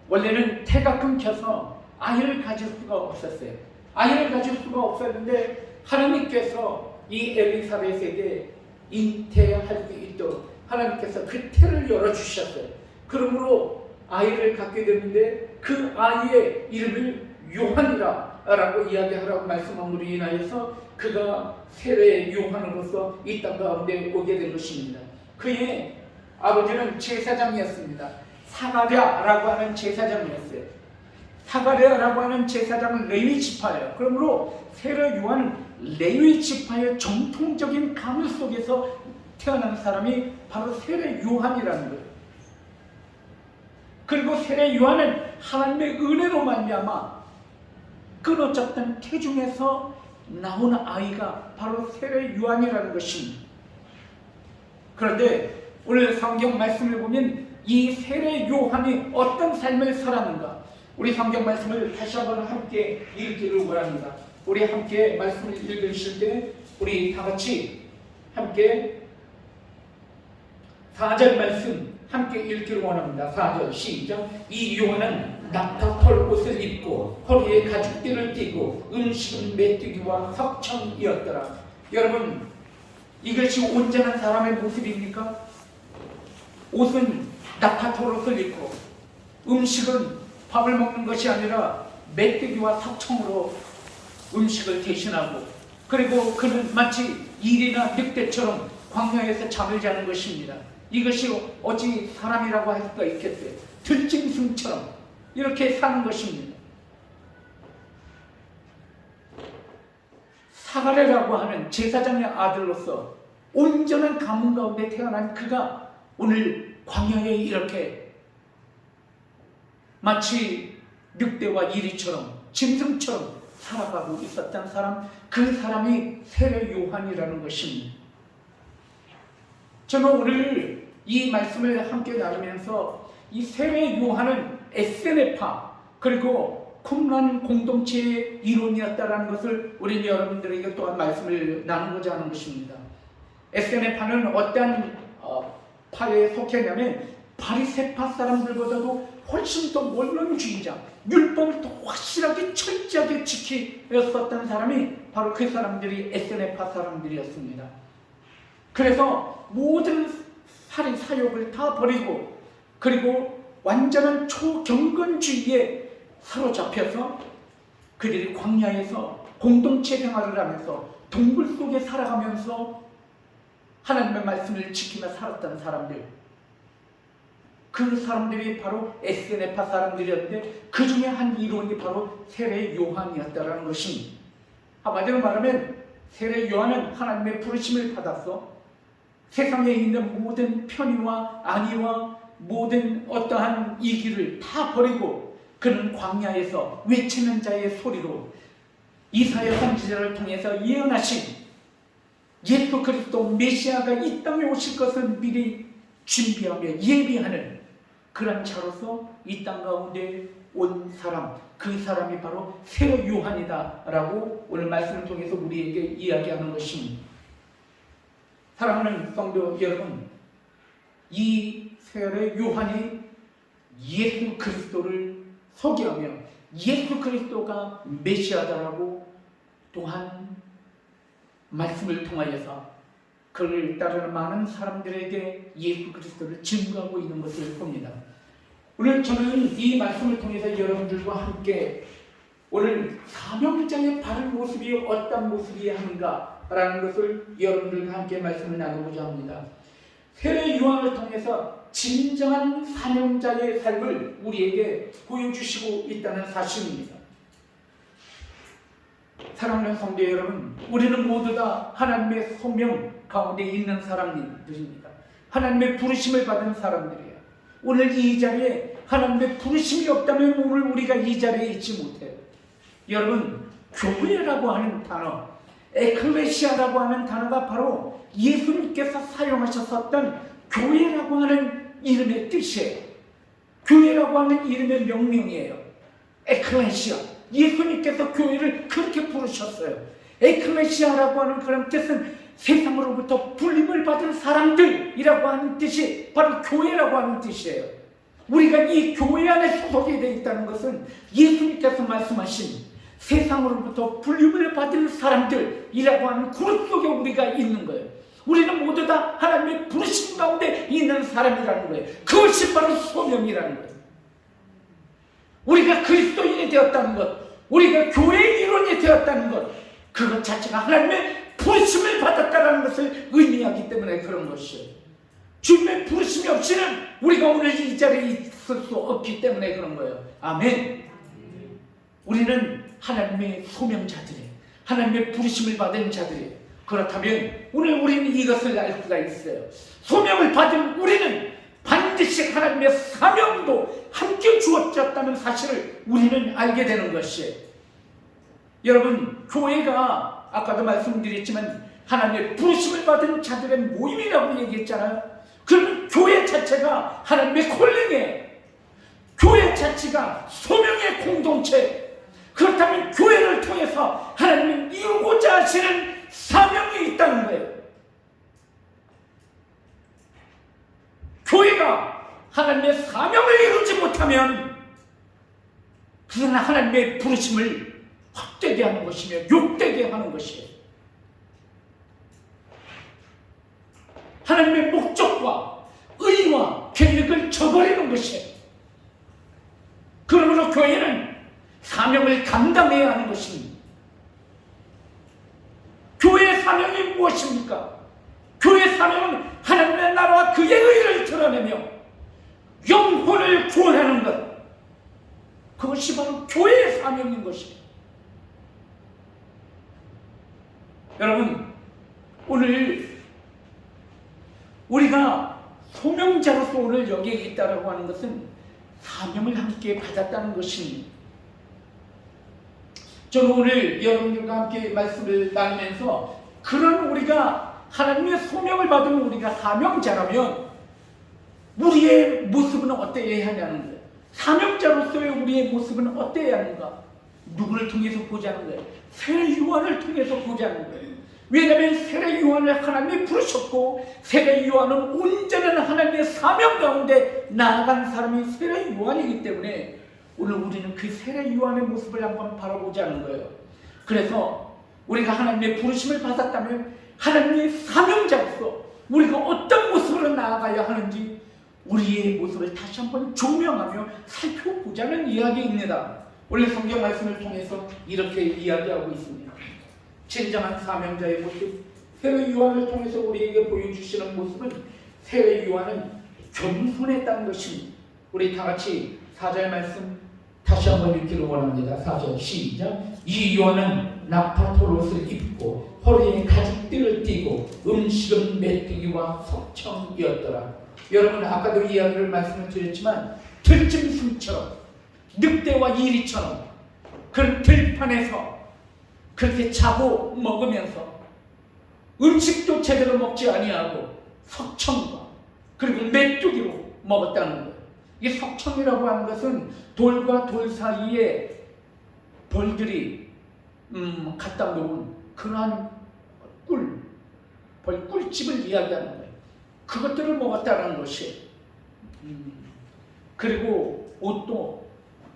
원래는 태가 끊겨서 아이를 가질 수가 없었어요. 아이를 가질 수가 없었는데 하나님께서 이 엘리사벳에게 잉태할 수 있도록 하나님께서 그 태를 열어주셨어요. 그러므로 아이를 갖게 됐는데 그 아이의 이름을 요한이라 라고 이야기하라고 말씀함으로 인하여서 그가 세례 요한으로서 이 땅 가운데 오게 된 것입니다. 그의 아버지는 제사장이었습니다. 사가랴라고 하는 제사장이었어요. 사가랴라고 하는 제사장은 레위 지파예요. 그러므로 세례 요한은 레위 지파의 정통적인 가문 속에서 태어난 사람이 바로 세례 요한이라는 거예요. 그리고 세례 요한은 하나님의 은혜로 말미암아 끊어졌던 태중에서 나온 아이가 바로 세례 요한이라는 것입니다. 그런데 오늘 성경 말씀을 보면 이 세례 요한이 어떤 삶을 살았는가? 우리 성경 말씀을 다시 한번 함께 읽기를 원합니다. 우리 함께 말씀을 읽으실 때 우리 다 같이 함께 4절 말씀 함께 읽기를 원합니다. 4절 시작. 이 요한은 낙타털 옷을 입고 허리에 가죽띠를 띠고 음식은 메뚜기와 석청이었더라. 여러분, 이것이 온전한 사람의 모습입니까? 옷은 낙타털 옷을 입고 음식은 밥을 먹는 것이 아니라 메뚜기와 석청으로 음식을 대신하고, 그리고 그는 마치 일이나 늑대처럼 광야에서 잠을 자는 것입니다. 이것이 어찌 사람이라고 할 수가 있겠어요? 들짐승처럼 이렇게 사는 것입니다. 사가랴라고 하는 제사장의 아들로서 온전한 가문 가운데 태어난 그가 오늘 광야에 이렇게 마치 늑대와 이리처럼 짐승처럼 살아가고 있었던 사람, 그 사람이 세례 요한이라는 것입니다. 저는 오늘 이 말씀을 함께 나누면서 이 세례 요한은 에세네파 그리고 쿰란 공동체의 이론이었다는 것을 우리 여러분들에게 또한 말씀을 나누고자 하는 것입니다. 에세네파는 어떠한 파에 속했냐면 바리새파 사람들보다도 훨씬 더 원론주의자, 율법을 더 확실하게 철저하게 지키었었던 사람이 바로 그 사람들이 에세네파 사람들이었습니다. 그래서 모든 살인 사욕을 다 버리고 그리고 완전한 초경건주의에 사로잡혀서 그들이 광야에서 공동체 생활을 하면서 동굴 속에 살아가면서 하나님의 말씀을 지키며 살았던 사람들, 그 사람들이 바로 에세네파 사람들이었는데 그 중에 한 이론이 바로 세례 요한이었다는 것입니다. 한마디로 말하면 세례 요한은 하나님의 부르심을 받았어 세상에 있는 모든 편의와 안위와 모든 어떠한 이기를 다 버리고 그는 광야에서 외치는 자의 소리로 이사야 선지자를 통해서 예언하신 예수 그리스도 메시아가 이 땅에 오실 것을 미리 준비하며 예비하는 그런 자로서 이 땅 가운데 온 사람, 그 사람이 바로 세례 요한이다 라고 오늘 말씀을 통해서 우리에게 이야기하는 것입니다. 사랑하는 성도 여러분, 이 세례 요한이 예수 그리스도를 소개하며 예수 그리스도가 메시아다라고 또한 말씀을 통하여서 그를 따르는 많은 사람들에게 예수 그리스도를 증거하고 있는 것을 봅니다. 오늘 저는 이 말씀을 통해서 여러분들과 함께 오늘 사명자의 바른 모습이 어떤 모습이어야 하는가라는 것을 여러분들과 함께 말씀을 나누고자 합니다. 세례 요한을 통해서 진정한 사명자의 삶을 우리에게 보여주시고 있다는 사실입니다. 사랑하는 성도 여러분, 우리는 모두 다 하나님의 소명 가운데 있는 사람들입니다. 하나님의 부르심을 받은 사람들이에요. 오늘 이 자리에 하나님의 부르심이 없다면 오늘 우리가 이 자리에 있지 못해요. 여러분, 교회라고 하는 단어, 에클레시아라고 하는 단어가 바로 예수님께서 사용하셨었던 교회라고 하는 이름의 뜻이에요. 교회라고 하는 이름의 명명이에요. 에클레시아. 예수님께서 교회를 그렇게 부르셨어요. 에클레시아라고 하는 그런 뜻은 세상으로부터 불림을 받은 사람들이라고 하는 뜻이 바로 교회라고 하는 뜻이에요. 우리가 이 교회 안에 소속이 되어 있다는 것은 예수님께서 말씀하신 세상으로부터 불림을 받은 사람들이라고 하는 그룹 속에 우리가 있는 거예요. 우리는 모두 다 하나님의 부르심 가운데 있는 사람이라는 거예요. 그것이 바로 소명이라는 거예요. 우리가 그리스도인이 되었다는 것, 우리가 교회의 일원이 되었다는 것, 그것 자체가 하나님의 부르심을 받았다는 것을 의미하기 때문에 그런 것이에요. 주님의 부르심이 없이는 우리가 오늘 이 자리에 있을 수 없기 때문에 그런 거예요. 아멘. 우리는 하나님의 소명자들이에요. 하나님의 부르심을 받은 자들이에요. 그렇다면 오늘 우리는 이것을 알 수가 있어요. 소명을 받은 우리는 반드시 하나님의 사명도 함께 주어졌다는 사실을 우리는 알게 되는 것이에요. 여러분, 교회가 아까도 말씀드렸지만 하나님의 부르심을 받은 자들의 모임이라고 얘기했잖아요. 그러면 교회 자체가 하나님의 콜링이에요. 교회 자체가 소명의 공동체. 그렇다면 교회를 통해서 하나님이 이루고자 하시는 사명이 있다는 거예요. 교회가 하나님의 사명을 이루지 못하면 그것은 하나님의 부르심을 헛되게 하는 것이며 욕되게 하는 것이에요. 하나님의 목적과 의와 계획을 저버리는 것이에요. 그러므로 교회는 사명을 감당해야 하는 것입니다. 교회의 사명이 무엇입니까? 교회의 사명은 하나님의 나라와 그의 의를 드러내며 영혼을 구원하는 것, 그것이 바로 교회의 사명인 것입니다. 여러분, 오늘 우리가 소명자로서 오늘 여기에 있다라고 하는 것은 사명을 함께 받았다는 것입니다. 저는 오늘 여러분들과 함께 말씀을 나누면서 그런 우리가 하나님의 소명을 받은 우리가 사명자라면 우리의 모습은 어때야 하냐는 거예요. 사명자로서의 우리의 모습은 어때야 하는가? 누구를 통해서 보자는 거예요? 세례 요한을 통해서 보자는 거예요. 왜냐하면 세례 요한을 하나님이 부르셨고 세례 요한은 온전한 하나님의 사명 가운데 나아간 사람이 세례 요한이기 때문에 오늘 우리는 그 세례 요한의 모습을 한번 바라보자는 거예요. 그래서 우리가 하나님의 부르심을 받았다면 하나님의 사명자로서 우리가 어떤 모습으로 나아가야 하는지 우리의 모습을 다시 한번 조명하며 살펴보자는 이야기입니다. 오늘 성경 말씀을 통해서 이렇게 이야기하고 있습니다. 진정한 사명자의 모습, 세례 요한을 통해서 우리에게 보여주시는 모습은 세례 요한은 겸손했다는 것입니다. 우리 다 같이 4절 말씀 다시 한번 읽기를 원합니다. 4절 시작. 이 요한은 나파토롯을 입고 허리에 가죽띠를 띠고 음식은 메뚜기와 석청이었더라. 여러분, 아까도 이야기를 말씀을 드렸지만 들짐승처럼 늑대와 이리처럼 그런 들판에서 그렇게 자고 먹으면서 음식도 제대로 먹지 아니하고 석청과 그리고 메뚜기로 먹었다는 거예요. 이 석청이라고 하는 것은 돌과 돌 사이에 벌들이 갖다 놓은 그러한 꿀집을 이야기하는 거예요. 그것들을 먹었다는 것이. 그리고 옷도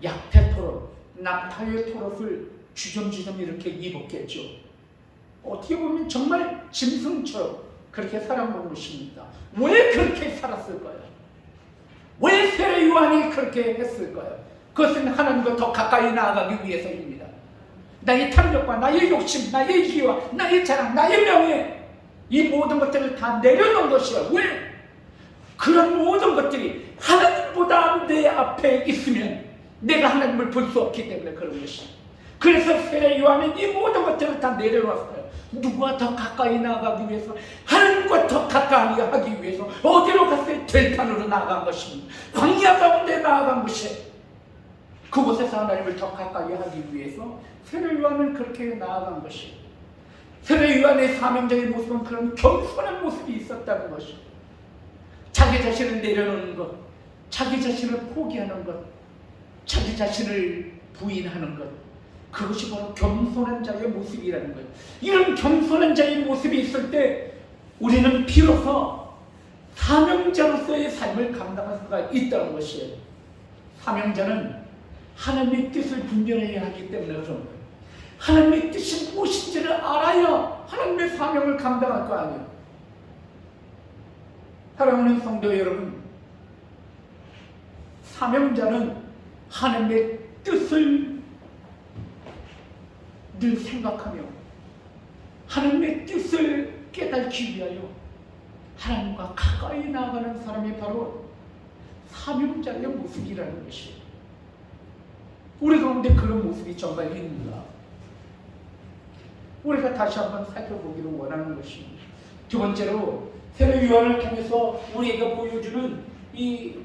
약태토롯, 낙타의 토롯을 주섬주섬 이렇게 입었겠죠. 어떻게 보면 정말 짐승처럼 그렇게 살아온 것입니다. 왜 그렇게 살았을까요? 왜 세례 요한이 그렇게 했을까요? 그것은 하나님과 더 가까이 나아가기 위해서입니다. 나의 탐욕과 나의 욕심, 나의 기와 나의 자랑, 나의 명예, 이 모든 것들을 다 내려놓은 것이야. 왜? 그런 모든 것들이 하나님보다 내 앞에 있으면 내가 하나님을 볼 수 없기 때문에 그런 것이야. 그래서 세례 요한은 이 모든 것들을 다 내려놨어요. 누구와 더 가까이 나아가기 위해서, 하나님과 더 가까이 하기 위해서 어디로 갔어요? 들판으로 나아간 것입니다. 광야 가운데 나아간 것이에요. 그곳에서 하나님을 더 가까이 하기 위해서 세례 요한은 그렇게 나아간 것이에요. 세례 요한의 사명적인 모습은 그런 겸손한 모습이 있었다는 것이에요. 자기 자신을 내려놓는 것, 자기 자신을 포기하는 것, 자기 자신을 부인하는 것, 그것이 바로 겸손한 자의 모습이라는 거예요. 이런 겸손한 자의 모습이 있을 때 우리는 비로소 사명자로서의 삶을 감당할 수가 있다는 것이에요. 사명자는 하나님의 뜻을 분별해야 하기 때문에 그런 거예요. 하나님의 뜻이 무엇인지를 알아야 하나님의 사명을 감당할 거 아니에요. 사랑하는 성도 여러분, 사명자는 하나님의 뜻을 늘 생각하며 하나님의 뜻을 깨닫기 위하여 하나님과 가까이 나아가는 사람이 바로 사명자의 모습이라는 것이에요. 우리 가운데 그런 모습이 정말 있는가? 우리가 다시 한번 살펴보기를 원하는 것입니다. 두 번째로 세례 요한을 통해서 우리에게 보여주는 이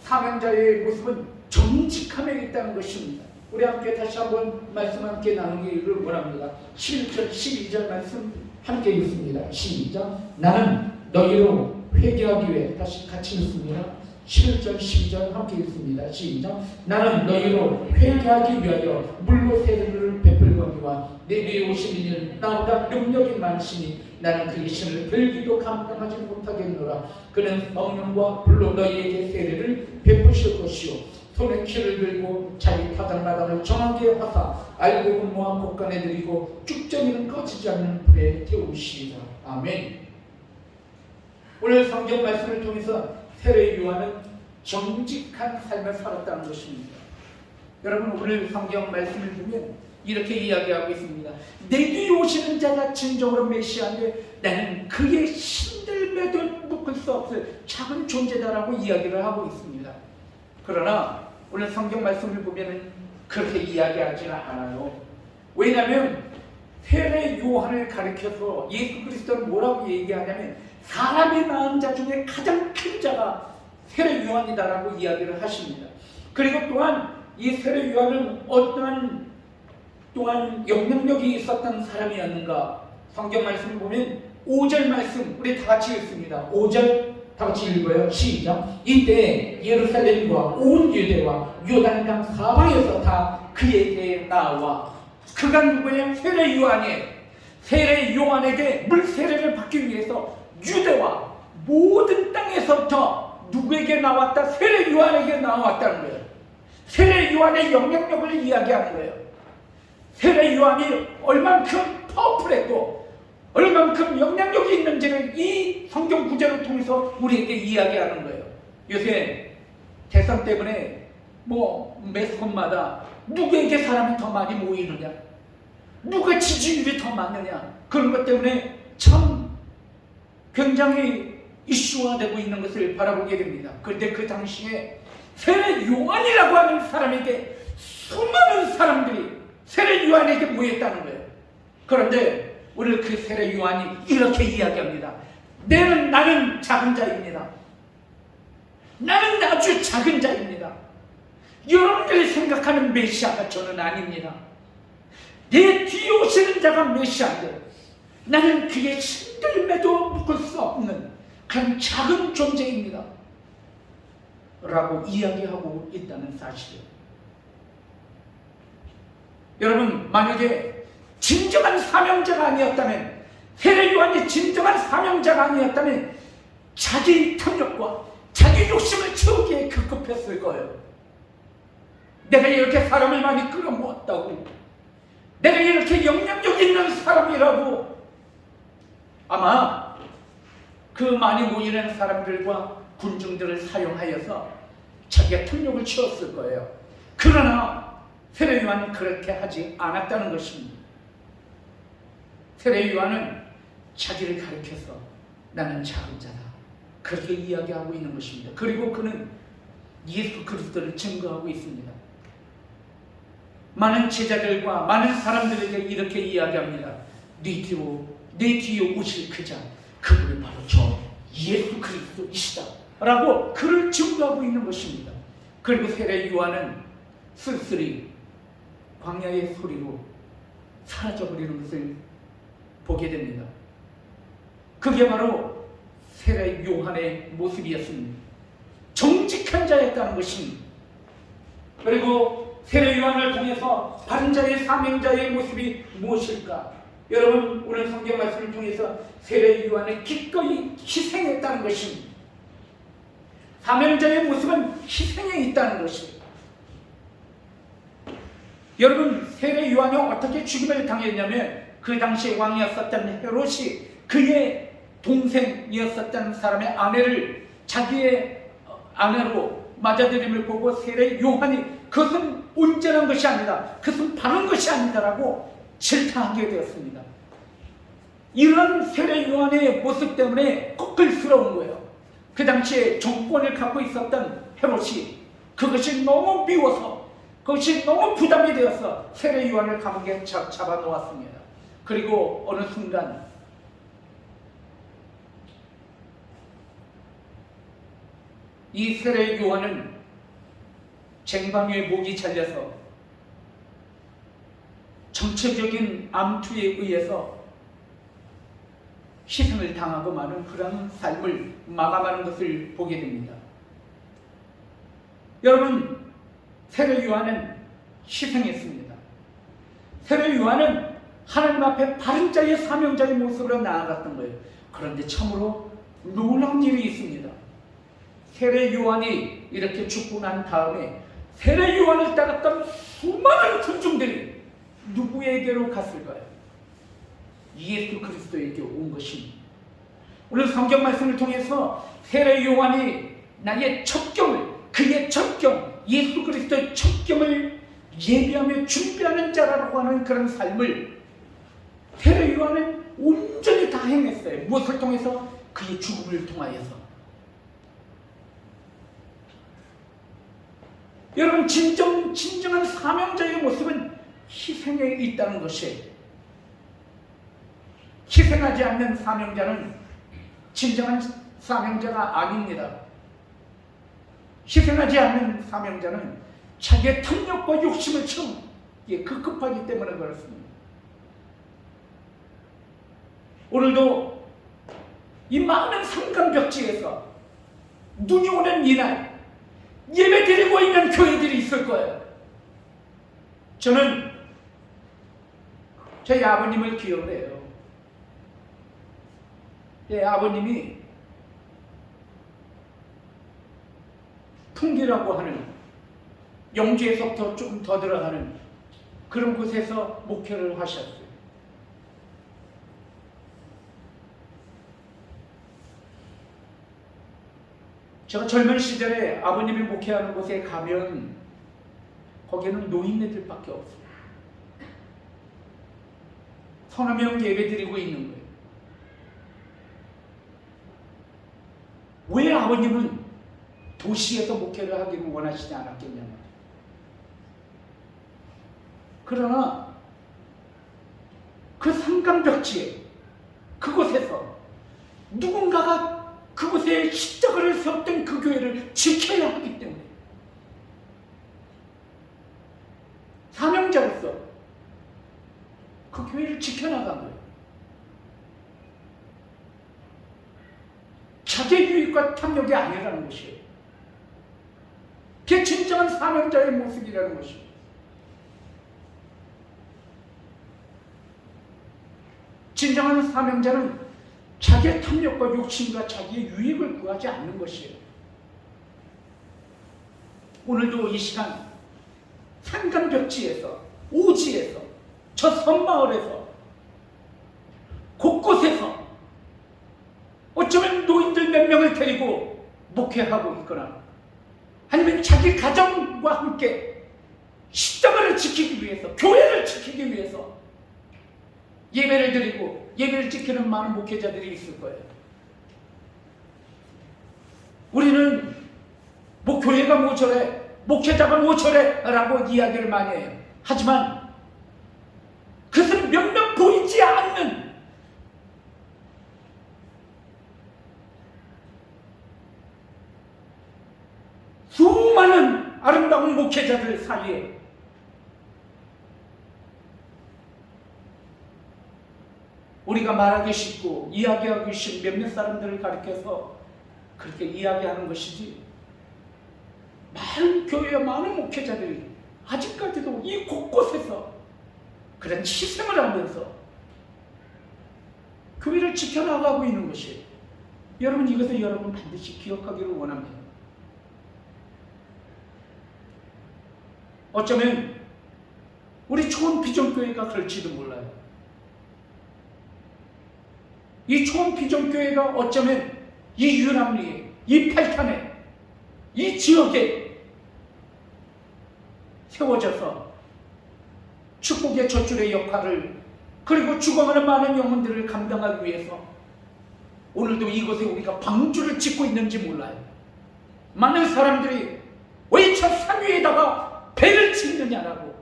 사명자의 모습은 정직함에 있다는 것입니다. 우리 함께 다시 한번 말씀 함께 나누기를 원합니다. 11절 12절 말씀 함께 읽습니다. 시작. 나는 너희로 회개하기 위해, 다시 같이 읽습니다. 11절 12절 함께 읽습니다. 시작. 나는 너희로 회개하기 위하여 물로 세례를 베풀거니와 내 뒤에 오시는 이는 나보다 능력이 많으시니 나는 그의 신을 별기도 감당하지 못하겠노라. 그는 성령과 불로 너희에게 세례를 베푸실 것이요 손에 키를 들고 자기 타당마당을 정하게 하사 알곡은 모아 곡간에 들이고 쭉정이는 꺼지지 않는 불에 태우시리라. 아멘. 오늘 성경 말씀을 통해서 세례 요한은 정직한 삶을 살았다는 것입니다. 여러분, 오늘 성경 말씀을 보면 이렇게 이야기하고 있습니다. 내 뒤에 오시는 자가 진정으로 메시아인데 나는 그의 신들매도 묶을 수 없을 작은 존재다라고 이야기를 하고 있습니다. 그러나 오늘 성경 말씀을 보면 그렇게 이야기하지는 않아요. 왜냐하면 세례 요한을 가리켜서 예수 그리스도는 뭐라고 얘기하냐면 사람이 낳은 자 중에 가장 큰 자가 세례 요한이다라고 이야기를 하십니다. 그리고 또한 이 세례 요한은 어떠한 또한 영향력이 있었던 사람이었는가? 성경 말씀을 보면 5절 말씀 우리 다 같이 읽습니다. 5절 다 같이 읽어요. 시작. 이때 예루살렘과 온 유대와 요단강 사방에서 다 그에게 나와. 그가 누구예요? 세례 요한이에요. 세례 요한에게 물 세례를 받기 위해서 유대와 모든 땅에서부터 누구에게 나왔다? 세례 요한에게 나왔다는 거예요. 세례 요한의 영향력을 이야기하는 거예요. 세례 요한이 얼만큼 파워풀했고 얼만큼 영향력이 있는지를 이 성경 구절을 통해서 우리에게 이야기하는 거예요. 요새 대선 때문에 매스컴마다 누구에게 사람이 더 많이 모이느냐, 누가 지지율이 더 많느냐, 그런 것 때문에 참 굉장히 이슈화되고 있는 것을 바라보게 됩니다. 그런데 그 당시에 세례 요한이라고 하는 사람에게 수많은 사람들이 세례 요한에게 모였다는 거예요. 그런데 오늘 그 세례 요한이 이렇게 이야기합니다. 나는 작은 자입니다. 나는 아주 작은 자입니다. 여러분들이 생각하는 메시아가 저는 아닙니다. 내 뒤에 오시는 자가 메시아인데 나는 그의 신들매도 묶을 수 없는 그런 작은 존재입니다 라고 이야기하고 있다는 사실이에요. 여러분, 만약에 진정한 사명자가 아니었다면, 세례 요한이 진정한 사명자가 아니었다면 자기 탐욕과 자기 욕심을 채우기에 급급했을 거예요. 내가 이렇게 사람을 많이 끌어모았다고, 내가 이렇게 영향력 있는 사람이라고, 아마 그 많이 모이는 사람들과 군중들을 사용하여서 자기가 탐욕을 채웠을 거예요. 그러나 세례 요한은 그렇게 하지 않았다는 것입니다. 세례 요한은 자기를 가리켜서 나는 작은 자다, 그렇게 이야기하고 있는 것입니다. 그리고 그는 예수 그리스도를 증거하고 있습니다. 많은 제자들과 많은 사람들에게 이렇게 이야기합니다. 네 뒤에 오실 그 자, 그분이 바로 저 예수 그리스도이시다 라고 그를 증거하고 있는 것입니다. 그리고 세례 요한은 쓸쓸히 광야의 소리로 사라져버리는 것을 보게 됩니다. 그게 바로 세례 요한의 모습이었습니다. 정직한 자였다는 것입니다. 그리고 세례 요한을 통해서 바른 자의 사명자의 모습이 무엇일까? 여러분, 오늘 성경 말씀을 통해서 세례 요한을 기꺼이 희생했다는 것입니다. 사명자의 모습은 희생에 있다는 것입니다. 여러분, 세례 요한이 어떻게 죽임을 당했냐면 그 당시에 왕이었었던 헤롯이 그의 동생이었었던 사람의 아내를 자기의 아내로 맞아들임을 보고 세례 요한이 그것은 온전한 것이 아니다, 그것은 바른 것이 아니다라고 질타하게 되었습니다. 이런 세례 요한의 모습 때문에 꺼끌스러운 거예요. 그 당시에 정권을 갖고 있었던 헤롯이 그것이 너무 미워서, 그것이 너무 부담이 되어서 세례 요한을 감옥에 잡아놓았습니다. 그리고 어느 순간 이 세례 요한은 쟁반위에 목이 잘려서 정체적인 암투에 의해서 희생을 당하고 마는 그런 삶을 마감하는 것을 보게 됩니다. 여러분, 세례 요한은 희생했습니다. 세례 요한은 하나님 앞에 바른 자의 사명자의 모습으로 나아갔던 거예요. 그런데 참으로 놀라운 일이 있습니다. 세례 요한이 이렇게 죽고 난 다음에 세례 요한을 따랐던 수많은 군중들이 누구에게로 갔을까요? 예수 그리스도에게 온 것입니다. 오늘 성경 말씀을 통해서 세례 요한이 나의 첩경을, 그의 첩경, 예수 그리스도의 첩경을 예비하며 준비하는 자라고 하는 그런 삶을 세례 요한은 온전히 다 행했어요. 무엇을 통해서? 그의 죽음을 통하여서. 여러분, 진정한 사명자의 모습은 희생에 있다는 것이에요. 희생하지 않는 사명자는 진정한 사명자가 아닙니다. 희생하지 않는 사명자는 자기의 탐욕과 욕심을 급급하기 때문에 그렇습니다. 오늘도 이 많은 상간벽지에서 눈이 오는 이날 예배 드리고 있는 교회들이 있을 거예요. 저는 저희 아버님을 기억을 해요. 제 아버님이 풍기라고 하는 영주에서부터 조금 더 들어가는 그런 곳에서 목회를 하셨어요. 제가 젊은 시절에 아버님이 목회하는 곳에 가면 거기에는 노인네들밖에 없어요. 서너 명 예배 드리고 있는 거예요. 왜 아버님은 도시에서 목회를 하기를 원하시지 않았겠냐 말이에요. 그러나 그 상간벽지에 그곳에서 누군가가 그곳에 십자가를 세웠던 그 교회를 지켜야 하기 때문에 사명자로서 그 교회를 지켜나간 거예요. 자기의 유익과 탐욕이 아니라는 것이에요. 그게 진정한 사명자의 모습이라는 것입니다. 진정한 사명자는 자기의 탐욕과 욕심과 자기의 유익을 구하지 않는 것이에요. 오늘도 이 시간 산간벽지에서, 오지에서, 저 섬마을에서, 곳곳에서 어쩌면 노인들 몇 명을 데리고 목회하고 있거나 아니면 자기 가정과 함께 십자가를 지키기 위해서, 교회를 지키기 위해서 예배를 드리고 예배를 지키는 많은 목회자들이 있을 거예요. 우리는 뭐 교회가 뭐 저래, 목회자가 뭐 저래 라고 이야기를 많이 해요. 하지만 그것은 몇몇 보이지 않는 수많은 아름다운 목회자들 사이에 우리가 말하기 쉽고 이야기하기 쉬운 몇몇 사람들을 가리켜서 그렇게 이야기하는 것이지, 많은 교회와 많은 목회자들이 아직까지도 이 곳곳에서 그런 희생을 하면서 교회를 지켜나가고 있는 것이, 여러분 이것을 여러분 반드시 기억하기를 원합니다. 어쩌면 우리 초원 비전교회가 그럴지도 몰라요. 이 초원 비전교회가 어쩌면 이 유람리에, 이 팔탄에, 이 지역에 세워져서 축복의 젖줄의 역할을, 그리고 죽어가는 많은 영혼들을 감당하기 위해서 오늘도 이곳에 우리가 방주를 짓고 있는지 몰라요. 많은 사람들이 왜 저 산 위에다가 배를 짓느냐라고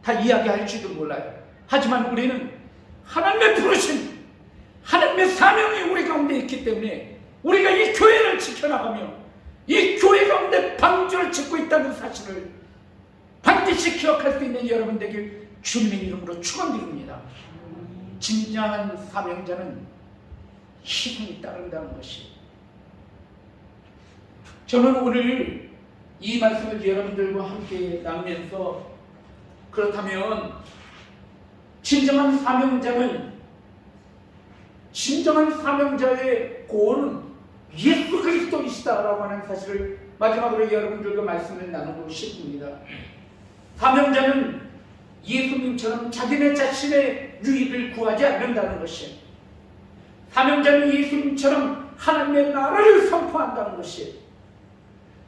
다 이야기할지도 몰라요. 하지만 우리는 하나님의 부르심, 하나님의 사명이 우리 가운데 있기 때문에 우리가 이 교회를 지켜나가며 이 교회 가운데 방주를 짓고 있다는 사실을 반드시 기억할 수 있는 여러분 되길 주님의 이름으로 축원드립니다. 진정한 사명자는 희생이 따른다는 것이, 저는 오늘 이 말씀을 여러분들과 함께 나누면서, 그렇다면 진정한 사명자의 고언은 예수 그리스도이시다라고 하는 사실을 마지막으로 여러분들과 말씀을 나누고 싶습니다. 사명자는 예수님처럼 자기네 자신의 유익을 구하지 않는다는 것이, 사명자는 예수님처럼 하나님의 나라를 선포한다는 것이,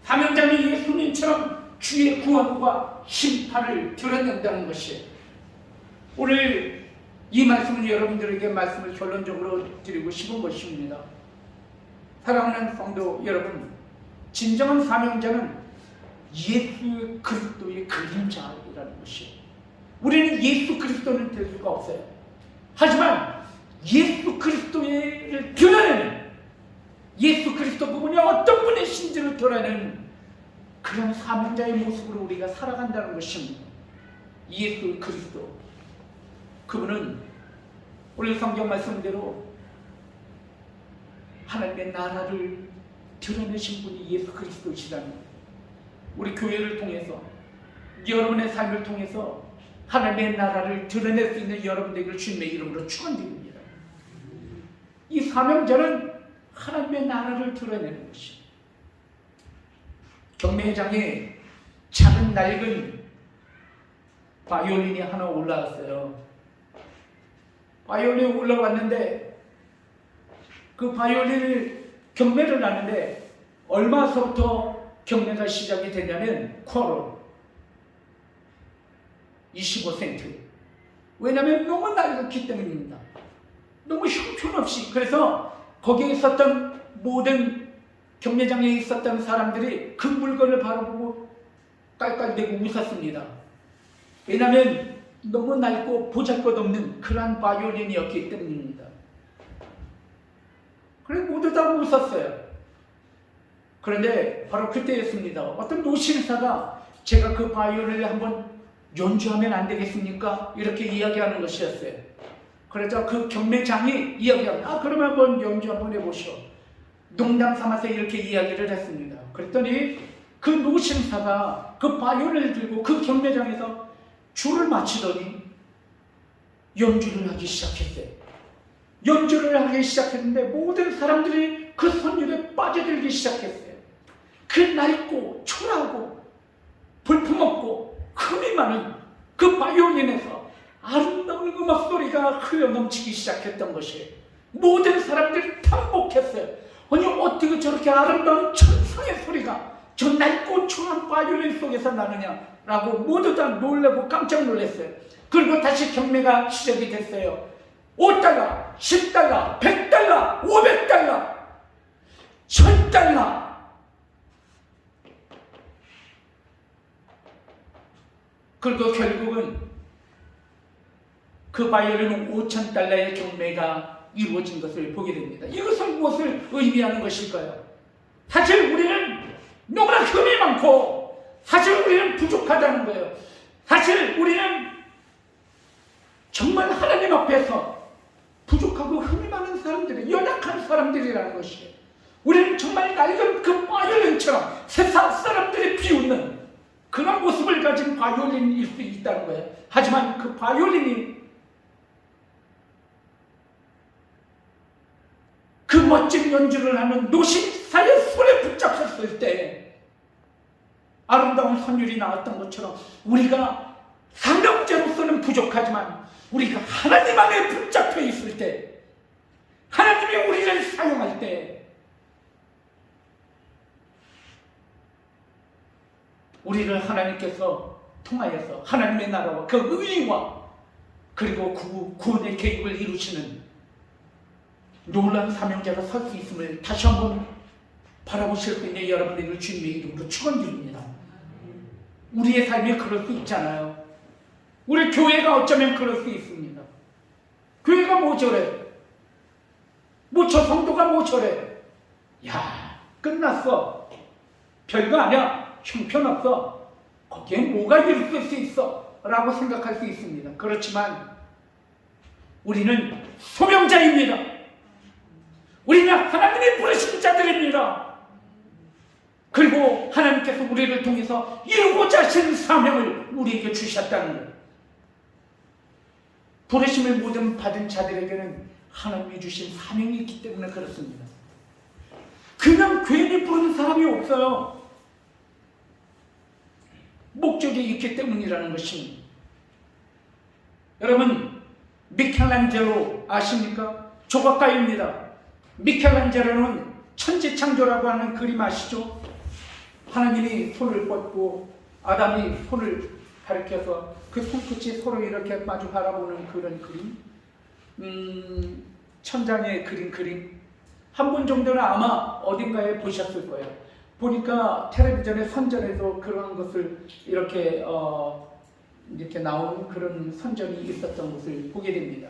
사명자는 예수님처럼 주의 구원과 심판을 드러낸다는 것이, 오늘 이 말씀은 여러분들에게 말씀을 결론적으로 드리고 싶은 것입니다. 사랑하는 성도 여러분, 진정한 사명자는 예수 그리스도의 그림자이라는 것이, 우리는 예수 그리스도는 될 수가 없어요. 하지만 예수 그리스도를 드러내는, 예수 그리스도 그분이 어떤 분이신지를 드러내는 그런 사명자의 모습으로 우리가 살아간다는 것입니다. 예수 그리스도, 그분은 오늘 성경 말씀대로 하나님의 나라를 드러내신 분이 예수 그리스도시라는, 우리 교회를 통해서, 여러분의 삶을 통해서 하나님의 나라를 드러낼 수 있는 여러분 되기를 주님의 이름으로 축원드립니다. 이 사명자는 하나님의 나라를 드러내는 것이, 경매장에 작은 낡은 바이올린이 하나 올라왔어요. 바이올린이 올라왔는데 그 바이올린을 경매를 하는데 얼마서부터 경매가 시작이 되냐면 쿼럴 25센트. 왜냐하면 너무 낡았기 때문입니다. 너무 형편없이. 그래서 거기에 있었던 모든 경매장에 있었던 사람들이 그 물건을 바라보고 깔깔대고 웃었습니다. 왜냐하면 너무 낡고 보잘것없는 그러한 바이올린이었기 때문입니다. 그래서 모두 다 웃었어요. 그런데 바로 그때였습니다. 어떤 노신사가 제가 그 바이올린을 한번 연주하면 안 되겠습니까? 이렇게 이야기하는 것이었어요. 그래서 그 경매장이 이야기합니다. 그러면 한번 연주 한번 해보시오. 농담 삼아서 이렇게 이야기를 했습니다. 그랬더니 그 노신사가 그 바이올린을 들고 그 경매장에서 줄을 마치더니 연주를 하기 시작했어요. 연주를 하기 시작했는데 모든 사람들이 그 선율에 빠져들기 시작했어요. 그 낡고 초라하고 볼품없고 흠이 많은 그 바이올린에서 아름다운 음악 소리가 흘러넘치기 시작했던 것이 모든 사람들이 탐복했어요. 아니 어떻게 저렇게 아름다운 천상의 소리가 저 낡고 초라한 바이올린 속에서 나느냐라고 모두 다 놀라고 깜짝 놀랐어요. 그리고 다시 경매가 시작이 됐어요. 5달러, 10달러, 100달러, 500달러, 1000달러. 그리고 결국은 그 바이올린은 5000달러의 경매가 이루어진 것을 보게 됩니다. 이것은 무엇을 의미하는 것일까요? 사실 우리는 너무나 흠이 많고 사실 우리는 부족하다는 거예요. 사실 우리는 정말 하나님 앞에서 부족하고 흠이 많은 사람들이, 연약한 사람들이라는 것이에요. 우리는 정말 낡은 그 바이올린처럼 세상 사람들이 비웃는 그런 모습을 가진 바이올린일 수 있다는 거예요. 하지만 그 바이올린이 그 멋진 연주를 하는 노신사의 손에 붙잡혔을 때 아름다운 선율이 나왔던 것처럼 우리가 사명자로서는 부족하지만 우리가 하나님 안에 붙잡혀 있을 때, 하나님이 우리를 사용할 때 우리를 하나님께서 통하여서 하나님의 나라와 그 의와 그리고 구원의 계획을 이루시는 놀라운 사명자로 설 수 있음을 다시 한번 바라보실 수 있는 여러분들을 주님의 이름으로 축원드립니다. 우리의 삶이 그럴 수 있잖아요. 우리 교회가 어쩌면 그럴 수 있습니다. 교회가 뭐 저래? 뭐 저 성도가 뭐 저래? 야, 끝났어. 별거 아니야. 형편없어. 거기에 뭐가 있을 수 있어? 라고 생각할 수 있습니다. 그렇지만 우리는 소명자입니다. 우리는 하나님이 부르신 자들입니다. 그리고 하나님께서 우리를 통해서 이루고자 하신 사명을 우리에게 주셨다는 것. 부르심을 모든 받은 자들에게는 하나님이 주신 사명이 있기 때문에 그렇습니다. 그냥 괜히 부르는 사람이 없어요. 목적이 있기 때문이라는 것입니다. 여러분, 미켈란젤로 아십니까? 조각가입니다. 미켈란젤로는 천지창조라고 하는 그림 아시죠? 하나님이 손을 뻗고 아담이 손을 가리켜서 그 손끝이 서로 이렇게 마주 바라보는 그런 그림, 천장에 그린 그림 한 번 정도는 아마 어딘가에 보셨을 거예요. 보니까 텔레비전의 선전에도 그런 것을 이렇게 나오는 그런 선전이 있었던 것을 보게 됩니다.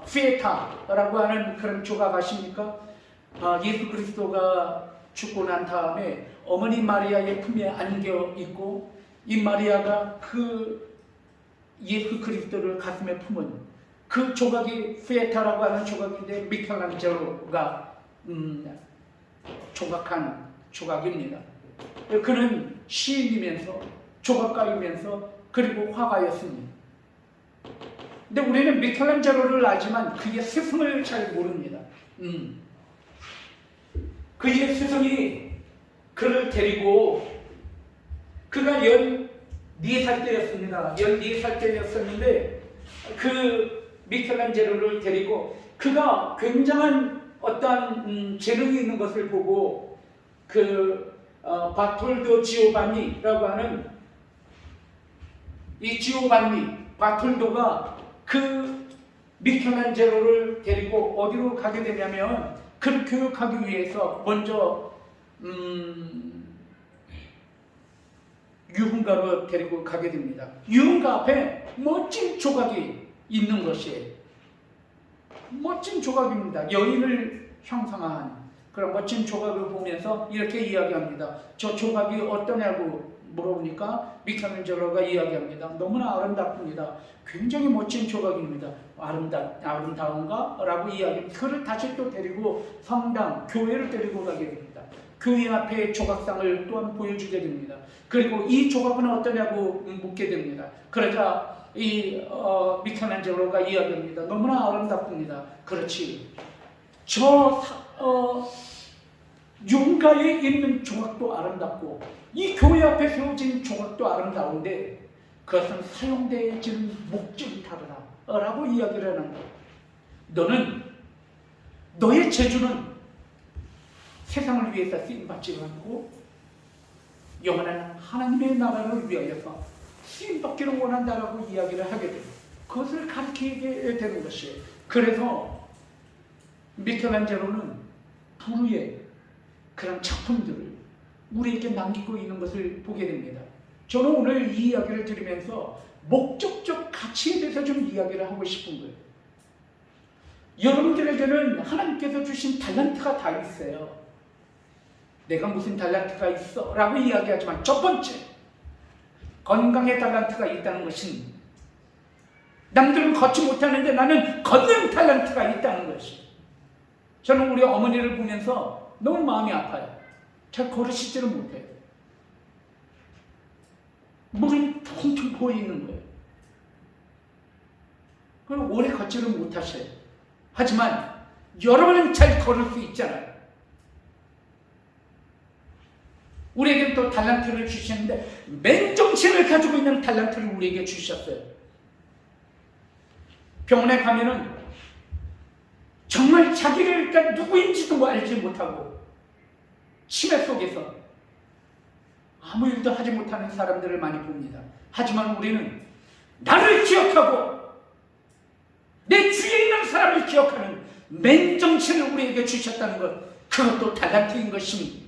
피에타라고 하는 그런 조각 아십니까? 예수 그리스도가 죽고 난 다음에 어머니 마리아의 품에 안겨 있고 이 마리아가 그 예수 그리스도를 가슴에 품은 그 조각이 피에타라고 하는 조각인데 미켈란젤로가 조각한 조각입니다. 그는 시인이면서 조각가이면서 그리고 화가였습니다. 근데 우리는 미켈란젤로를 알지만 그의 스승을 잘 모릅니다. 그의 스승이 그를 데리고 그가 14살 때였습니다. 14살 때였었는데 그 미켈란젤로를 데리고 그가 굉장한 어떤 재능이 있는 것을 보고 그 바톨도 지오반니라고 하는 이 바톨도가 그 미켈란젤로를 데리고 어디로 가게 되냐면 그를 교육하기 위해서 먼저 유흥가로 데리고 가게 됩니다. 유흥가 앞에 멋진 조각이 있는 것이에요. 멋진 조각입니다. 여인을 형상화한 그런 멋진 조각을 보면서 이렇게 이야기합니다. 저 조각이 어떠냐고 물어보니까 미켈란젤로가 이야기합니다. 너무나 아름답습니다. 굉장히 멋진 조각입니다. 아름다운가? 라고 이야기합니다. 그를 다시 또 데리고 성당, 교회를 데리고 가게 됩니다. 교회 앞에 조각상을 또한 보여주게 됩니다. 그리고 이 조각은 어떠냐고 묻게 됩니다. 그러자 이 미켈란젤로가 이야기합니다. 너무나 아름답습니다. 그렇지. 윤가에 있는 조각도 아름답고 이 교회 앞에 세워진 조각도 아름다운데 그것은 사용되어진 목적이 다르다 라고 이야기를 하는 거예요. 너는 너의 재주는 세상을 위해서 쓰임받지 않고 영원한 하나님의 나라를 위하여서 쓰임받기를 원한다라고 이야기를 하게 돼요. 그것을 가르치게 되는 것이에요. 그래서 미켈란젤로는 불후의 그런 작품들을 우리에게 남기고 있는 것을 보게 됩니다. 저는 오늘 이 이야기를 들으면서 목적적 가치에 대해서 좀 이야기를 하고 싶은 거예요. 여러분들에게는 하나님께서 주신 달란트가 다 있어요. 내가 무슨 달란트가 있어? 라고 이야기하지만 첫 번째, 건강의 달란트가 있다는 것은 남들은 걷지 못하는데 나는 걷는 달란트가 있다는 것이. 저는 우리 어머니를 보면서 너무 마음이 아파요. 잘 걸으시지를 못해요. 무릎이 퉁퉁 보이는 거예요. 그리고 오래 걷지를 못하셔요. 하지만 여러분은 잘 걸을 수 있잖아요. 우리에게 또 달란트를 주셨는데 맨정신을 가지고 있는 달란트를 우리에게 주셨어요. 병원에 가면은 정말 자기를 일단 누구인지도 알지 못하고 치매 속에서 아무 일도 하지 못하는 사람들을 많이 봅니다. 하지만 우리는 나를 기억하고 내 주위에 있는 사람을 기억하는 맨정신을 우리에게 주셨다는 것, 그것도 달란트인 것입니다.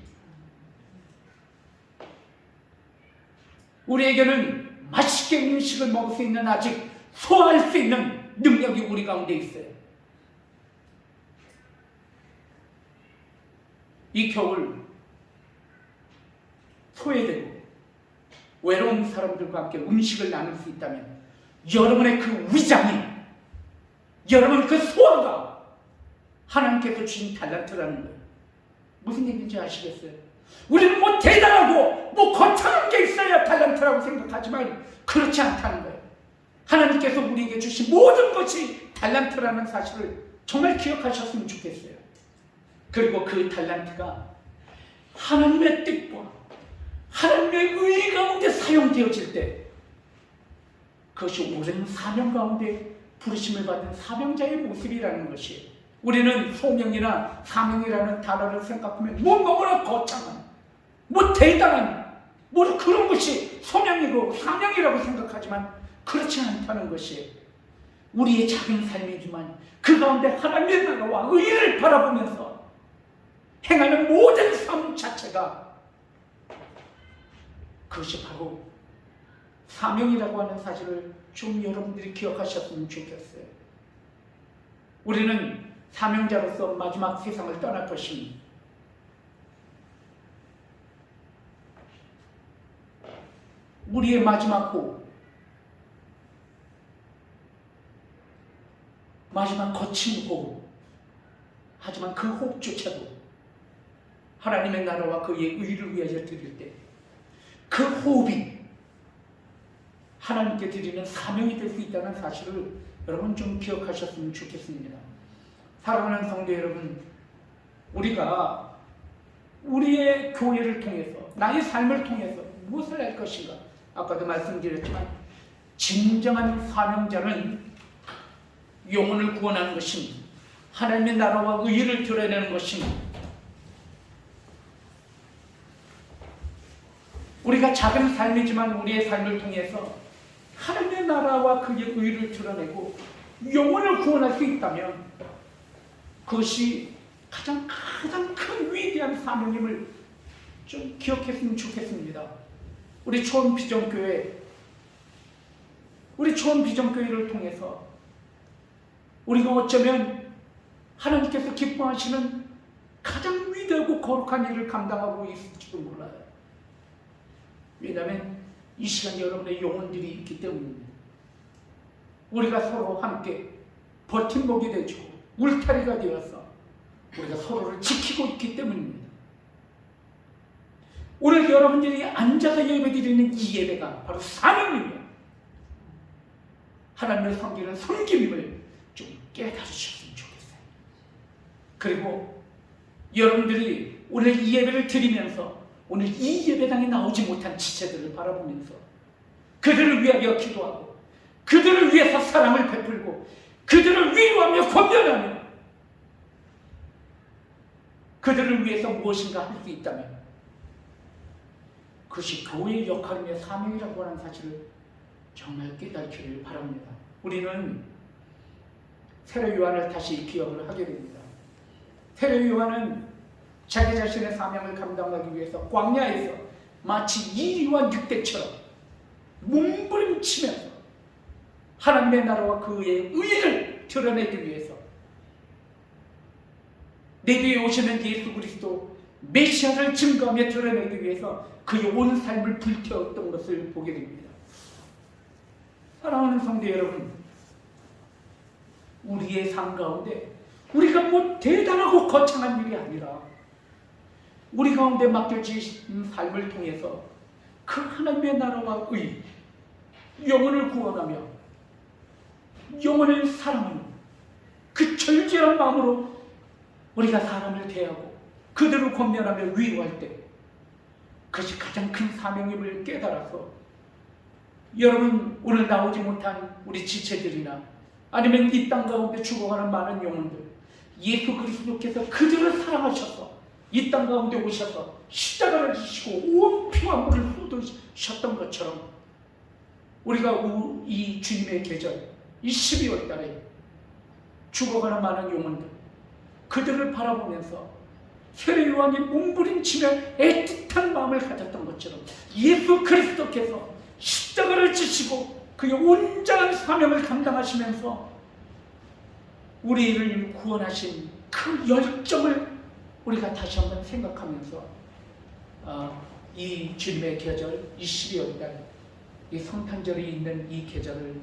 우리에게는 맛있게 음식을 먹을 수 있는, 아직 소화할 수 있는 능력이 우리 가운데 있어요. 이 겨울 소외되고 외로운 사람들과 함께 음식을 나눌 수 있다면 여러분의 그 위장이, 여러분 그 소화가 하나님께서 주신 달란트라는 거예요. 무슨 얘기인지 아시겠어요? 우리는 뭐 대단하고 뭐 거창한 게 있어야 달란트라고 생각하지만 그렇지 않다는 거예요. 하나님께서 우리에게 주신 모든 것이 달란트라는 사실을 정말 기억하셨으면 좋겠어요. 그리고 그 달란트가 하나님의 뜻과 하나님의 의 가운데 사용되어질 때 그것이 오랜 사명 가운데 부르심을 받은 사명자의 모습이라는 것이에요. 우리는 소명이나 사명이라는 단어를 생각하면 뭐 너무나 거창한, 뭐 대단한, 뭐 그런 것이 소명이고 사명이라고 생각하지만 그렇지 않다는 것이에요. 우리의 작은 삶이지만 그 가운데 하나님의 나라와 의를 바라보면서 행하는 모든 삶 자체가 그것이 바로 사명이라고 하는 사실을 좀 여러분들이 기억하셨으면 좋겠어요. 우리는 사명자로서 마지막 세상을 떠날 것입니다. 우리의 마지막 호흡, 마지막 거친 호흡, 하지만 그 호흡조차도 하나님의 나라와 그의 의를 위하여 드릴 때 그 호흡이 하나님께 드리는 사명이 될 수 있다는 사실을 여러분 좀 기억하셨으면 좋겠습니다. 사랑하는 성도 여러분, 우리가 우리의 교회를 통해서, 나의 삶을 통해서 무엇을 할 것인가? 아까도 말씀드렸지만 진정한 사명자는 영혼을 구원하는 것입니다. 하나님의 나라와 의를 드러내는 것입니다. 우리가 작은 삶이지만 우리의 삶을 통해서 하나님의 나라와 그의 의를 드러내고 영혼을 구원할 수 있다면 그것이 가장 큰 위대한 사명임을 좀 기억했으면 좋겠습니다. 우리 초원비전교회를 통해서 우리가 어쩌면 하나님께서 기뻐하시는 가장 위대하고 거룩한 일을 감당하고 있을지도 몰라요. 왜냐하면 이 시간 여러분의 영혼들이 있기 때문입니다. 우리가 서로 함께 버팀목이 되어주고 울타리가 되어서 우리가 서로를 지키고 있기 때문입니다. 오늘 여러분들이 앉아서 예배드리는 이 예배가 바로 사명이며 하나님을 섬기는 섬김임을 좀 깨달으셨으면 좋겠어요. 그리고 여러분들이 오늘 이 예배를 드리면서 오늘 이 예배당에 나오지 못한 지체들을 바라보면서 그들을 위하여 기도하고 그들을 위해서 사랑을 베풀고 그들을 위로하며 권면하며 그들을 위해서 무엇인가 할 수 있다면 그것이 교회의 역할이며 사명이라고 하는 사실을 정말 깨닫기를 바랍니다. 우리는 세례 요한을 다시 기억을 하게 됩니다. 세례 요한은 자기 자신의 사명을 감당하기 위해서 광야에서 마치 이리와 늑대처럼 몸부림치면서 하나님의 나라와 그의 의를 드러내기 위해서 내 뒤에 오시는 예수 그리스도 메시아를 증거하며 드러내기 위해서 그의 온 삶을 불태웠던 것을 보게 됩니다. 사랑하는 성도 여러분, 우리의 삶 가운데 우리가 뭐 대단하고 거창한 일이 아니라 우리 가운데 맡겨진 삶을 통해서 그 하나님의 나라와 의, 영혼을 구원하며 영혼을 사랑하는 그 절제한 마음으로 우리가 사람을 대하고 그들을 권면하며 위로할 때 그것이 가장 큰 사명임을 깨달아서 여러분, 오늘 나오지 못한 우리 지체들이나 아니면 이 땅 가운데 죽어가는 많은 영혼들, 예수 그리스도께서 그들을 사랑하셔서 이 땅 가운데 오셔서 십자가를 지시고 온 피와 물을 쏟으셨던 것처럼 우리가 이 주님의 계절, 이 12월 달에 죽어가는 많은 영혼들, 그들을 바라보면서 세례 요한이 몸부림치며 애틋한 마음을 가졌던 것처럼 예수 그리스도께서 십자가를 지시고 그의 온전한 사명을 감당하시면서 우리를 구원하신 그 열정을 우리가 다시 한번 생각하면서 이 주님의 계절, 이 12월 달, 이 성탄절이 있는 이 계절을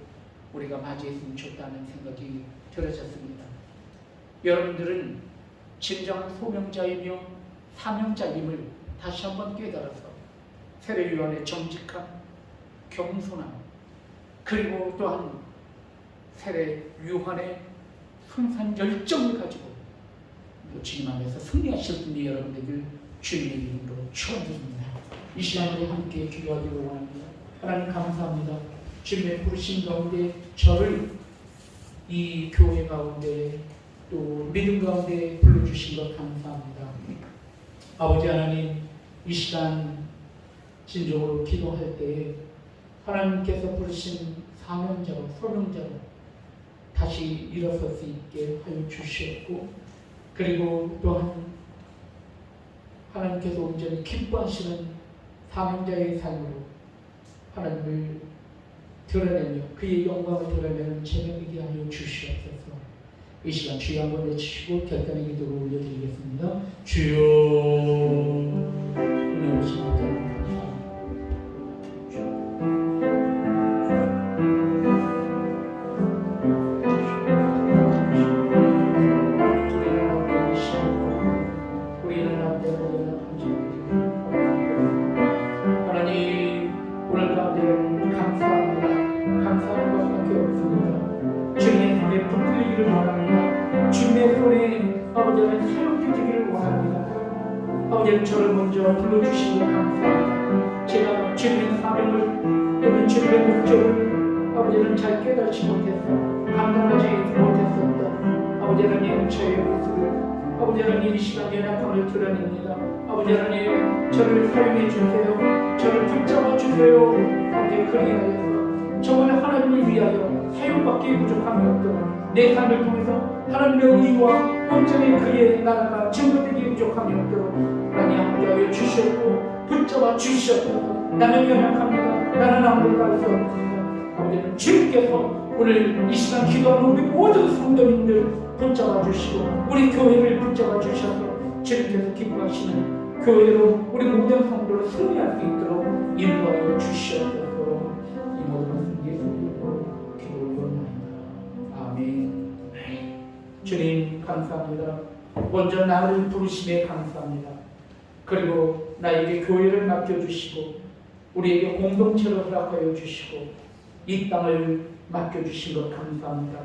우리가 맞이했으면 좋다는 생각이 들어졌습니다. 여러분들은 진정한 소명자이며 사명자임을 다시 한번 깨달아서 세례 요한의 정직함, 겸손함, 그리고 또한 세례 요한의 순수한 열정을 가지고 주님 안에서 승리하실 수 있는 여러분들을 주님의 이름으로 축원드립니다. 이 시간 우리 함께 기도하기를 원합니다. 하나님 감사합니다. 주님의 부르심 가운데 저를 이 교회 가운데 또 믿음 가운데 불러주신 것 감사합니다. 아버지 하나님, 이 시간 진정으로 기도할 때에 하나님께서 부르신 사명자와 소명자로 다시 일어설 수 있게 하여 주시옵고, 그리고 또한 하나님께서 온전히 기뻐하시는 사명자의 삶으로 하나님을 드러내며 그의 영광을 드러내는 제명이게 하여 주시옵소서. 이 시간 주여 한번 외치시고 결단의 기도를 올려드리겠습니다. 주여, 오늘 오신 하나님 저를 먼저 불러주신 것 감사합니다. 제가 주님의 사명을 또는 주님의 목적을 아버지는 잘 깨닫지 못해서 감당하지 못했었던 아버지 하나님 저의 모습을 아버지 하나님 이 시간 연약함을 드러냅니다. 아버지 하나님 저를 사용해 주세요. 저를 붙잡아 주세요. 아버지 그리하여서 정말 하나님을 위하여 사용받기 부족함이 없도록 내 삶을 통해서 하나님의 의와 온전히 그의 나라가 증거되기 부족함이 없도록 하나님 함께하여 주셨고 붙잡아 주셨고 나는 연약합니다. 나는 아무것도 할 수 없습니다. 아버지는 주님께서 오늘 이 시간 기도하는 우리 모든 성도님들 붙잡아 주시고 우리 교회를 붙잡아 주셔서 주님께서 기뻐하시는 교회로 우리 모든 성도를 승리할 수 있도록 인도하여 주시옵소서. 이 모든 것은 예수님으로 기도하옵나이다. 아멘. 주님 감사합니다. 먼저 나를 부르심에 감사합니다. 그리고 나에게 교회를 맡겨주시고 우리에게 공동체를 허락하여 주시고 이 땅을 맡겨주신 것 감사합니다.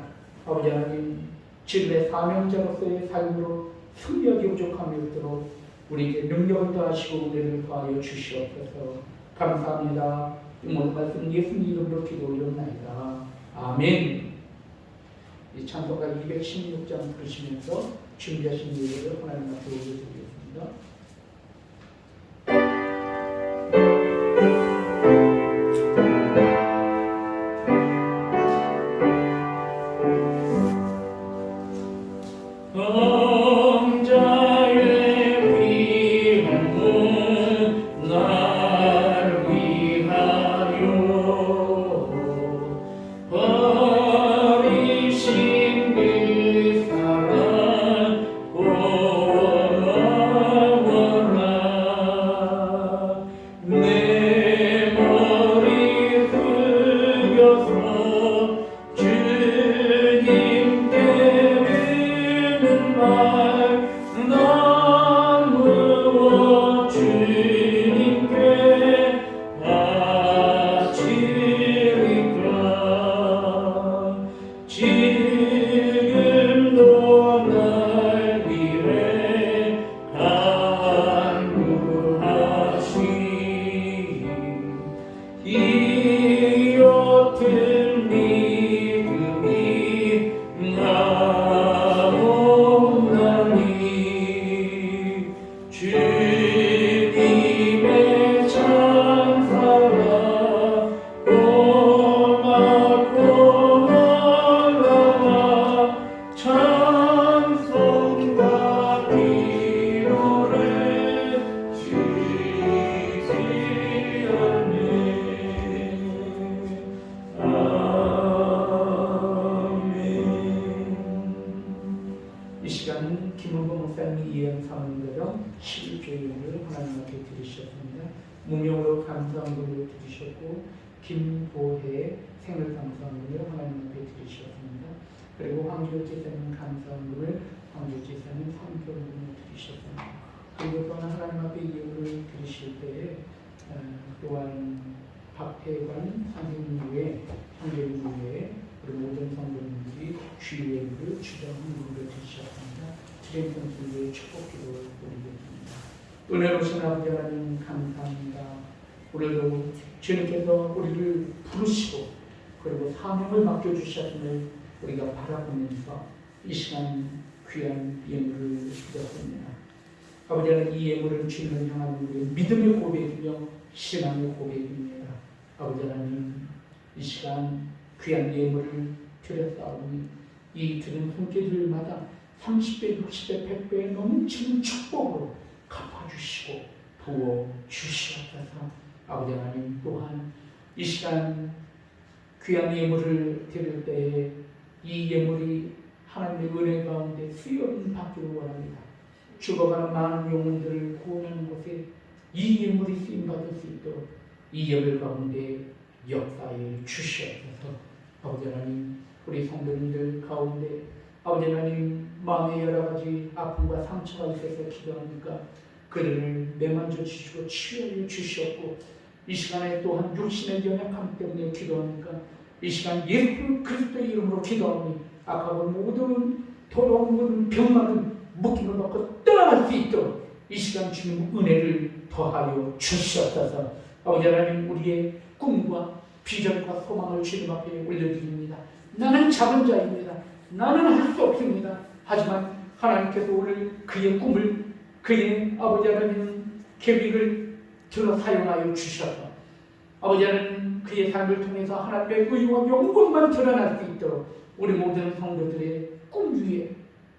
아버지 하나님, 주님의 사명자로서의 삶으로 승리하기 부족함이 없도록 우리에게 능력을 더하시고 은혜를 더하여 주시옵소서. 감사합니다. 이 모든 말씀 예수님 이름으로 기도 올려옵나이다. 아멘. 이 찬송가 216장 부르시면서 준비하신 예배를 하나님 앞에 올려드리겠습니다. 이행 사모님처럼 11조를 하나님 앞에 드리셨습니다. 무명으로 감사함을 드리셨고 김보혜 생을 감사함을 하나님 앞에 드리셨습니다. 그리고 황교지사님 감사함을 황교지사님 3교를 드리셨습니다. 그리고 또한 하나님 앞에 예물을 드리실 때에 또한 박태관 선생님 외에 형제님 외에 그리고 모든 성도님들이 주의를 주장한 예물을 드리셨습니다. 주님의 축복기도 드리겠습니다. 은혜로우신 아버지 하나님 감사합니다. 오늘도 주님께서 우리를 부르시고 그리고 사명을 맡겨주셨음을 우리가 바라보면서 이 시간 귀한 예물을 드렸습니다. 아버지 하나님 이 예물은 주님을 향한 우리의 믿음의 고백이며 신앙의 고백입니다. 아버지 하나님 이 시간 귀한 예물을 드렸사오니 이 드린 손길들마다 30배, 60배, 100배의 넘치는 축복으로 갚아주시고 부어주시옵소서. 아버지 하나님 또한 이 시간 귀한 예물을 드릴 때에 이 예물이 하나님의 은혜 가운데 수여를 받기를 원합니다. 죽어가는 많은 영혼들을 구원하는 곳에 이 예물이 쓰임받을 수 있도록 이 예물 가운데 역사에 주시옵소서. 아버지 하나님 우리 성도님들 가운데 아버지 하나님 마음에 여러 가지 아픔과 상처가 있어서 기도하니까 그들을 매만져 주시고 치유해 주시옵고 이 시간에 또한 육신의 연약함 때문에 기도하니까 이 시간 예수 그리스도의 이름으로 기도하니 악하고 모든 더러운 모든 병만은 묶임을 받고 떠나갈 수 있도록 이 시간 주님 은혜를 더하여 주시옵소서. 아버지 하나님 우리의 꿈과 비전과 소망을 주님 앞에 올려드립니다. 나는 작은 자입니다. 나는 할 수 없습니다. 하지만 하나님께서 오늘 그의 꿈을 그의 아버지 하나님 계획을 들어 사용하여 주셔서 아버지 하나님 그의 삶을 통해서 하나님의 의와 영광만 드러날 수 있도록 우리 모든 성도들의 꿈 위에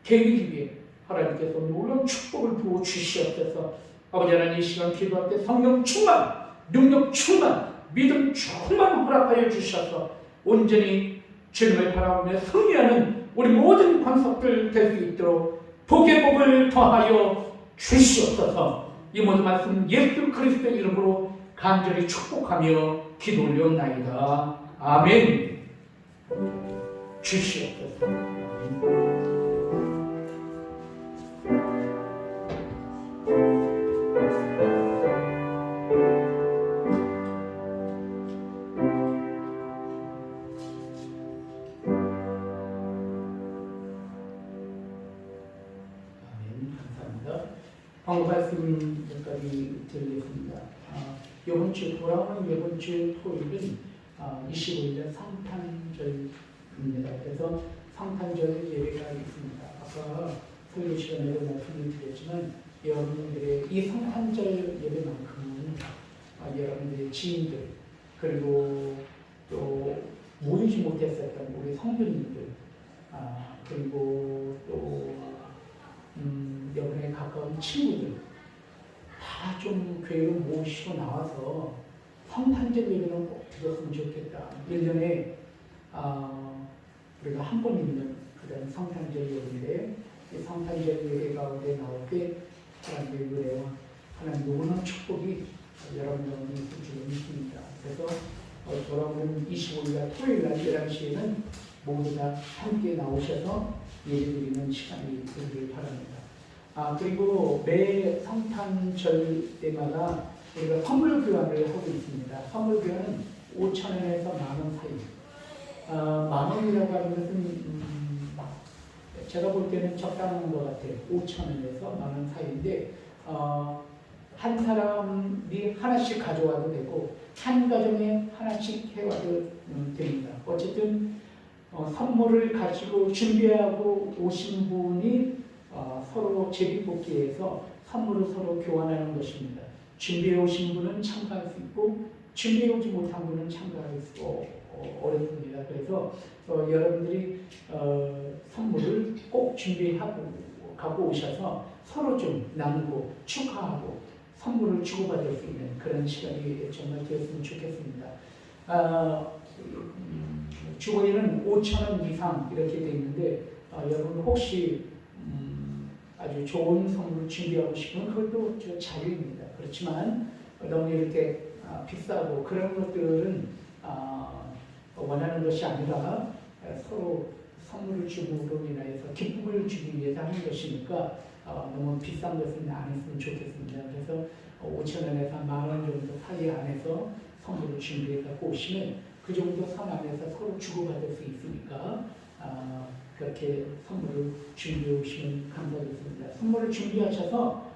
계획 위에 하나님께서 놀라운 축복을 부어 주시옵소서. 아버지 하나님 이 시간 기도할 때 성령 충만, 능력 충만, 믿음 충만 허락하여 주셔서 온전히 주님을 바라보며 승리하는 우리 모든 관석들 될 수 있도록 복의 복을 더하여 주시옵소서. 이 모든 말씀 예수 그리스도의 이름으로 간절히 축복하며 기도 올려옵나이다. 아멘. 주시옵소서. 광고 말씀 몇 가지 드리겠습니다. 이번 주 돌아오는 이번 주 토요일은 25일날 성탄절입니다. 그래서 성탄절 예배가 있습니다. 아까 설교 시간에도 말씀을 드렸지만 여러분들의 이 성탄절 예배만큼은 여러분들의 지인들 그리고 또 모이지 못했었던 우리 성도님들 그리고 또 여러분의 가까운 친구들 다 좀 교회로 모시고 나와서 성탄절 예배는 꼭 드렸으면 좋겠다. 1년에 우리가 한 번 있는 그런 성탄절 예배인데 이 성탄절 예배 가운데 나올 때 하나님의 은혜와 하나님의 놀라운 축복이 여러분 가운데 있을 줄 믿습니다. 그래서 돌아오는 25일날 토요일날 11시에는 모두 다 함께 나오셔서 예배드리는 시간이 되기를 바랍니다. 그리고 매 성탄절 때마다 우리가 선물 교환을 하고 있습니다. 선물 교환은 5,000원에서 10,000원 사이. 10,000원이라고 하는 것은 제가 볼 때는 적당한 것 같아요. 5,000원에서 10,000원 사이인데 한 사람이 하나씩 가져와도 되고 한 가정에 하나씩 해와도 됩니다. 어쨌든 선물을 가지고 준비하고 오신 분이 서로 제비뽑기에서 선물을 서로 교환하는 것입니다. 준비해 오신 분은 참가할 수 있고 준비해 오지 못한 분은 참가할 수 어렵습니다. 그래서 여러분들이 선물을 꼭 준비하고 갖고 오셔서 서로 좀 나누고 축하하고 선물을 주고받을 수 있는 그런 시간이 정말 되었으면 좋겠습니다. 주거리는 5,000원 이상 이렇게 되어 있는데 여러분 혹시 아주 좋은 선물을 준비하고 싶으면 그것도 저 자유입니다. 그렇지만 너무 이렇게 비싸고 그런 것들은 원하는 것이 아니라 서로 선물을 주므로 인하여서 기쁨을 주기 위해서 하는 것이니까 너무 비싼 것은 안 했으면 좋겠습니다. 그래서 5,000원에서 10,000원 정도 사이 안에서 선물을 준비해 갖고 오시면 그 정도 선 안에서 서로 주고받을 수 있으니까 그렇게 선물을 준비해 오시면 감사하겠습니다. 선물을 준비하셔서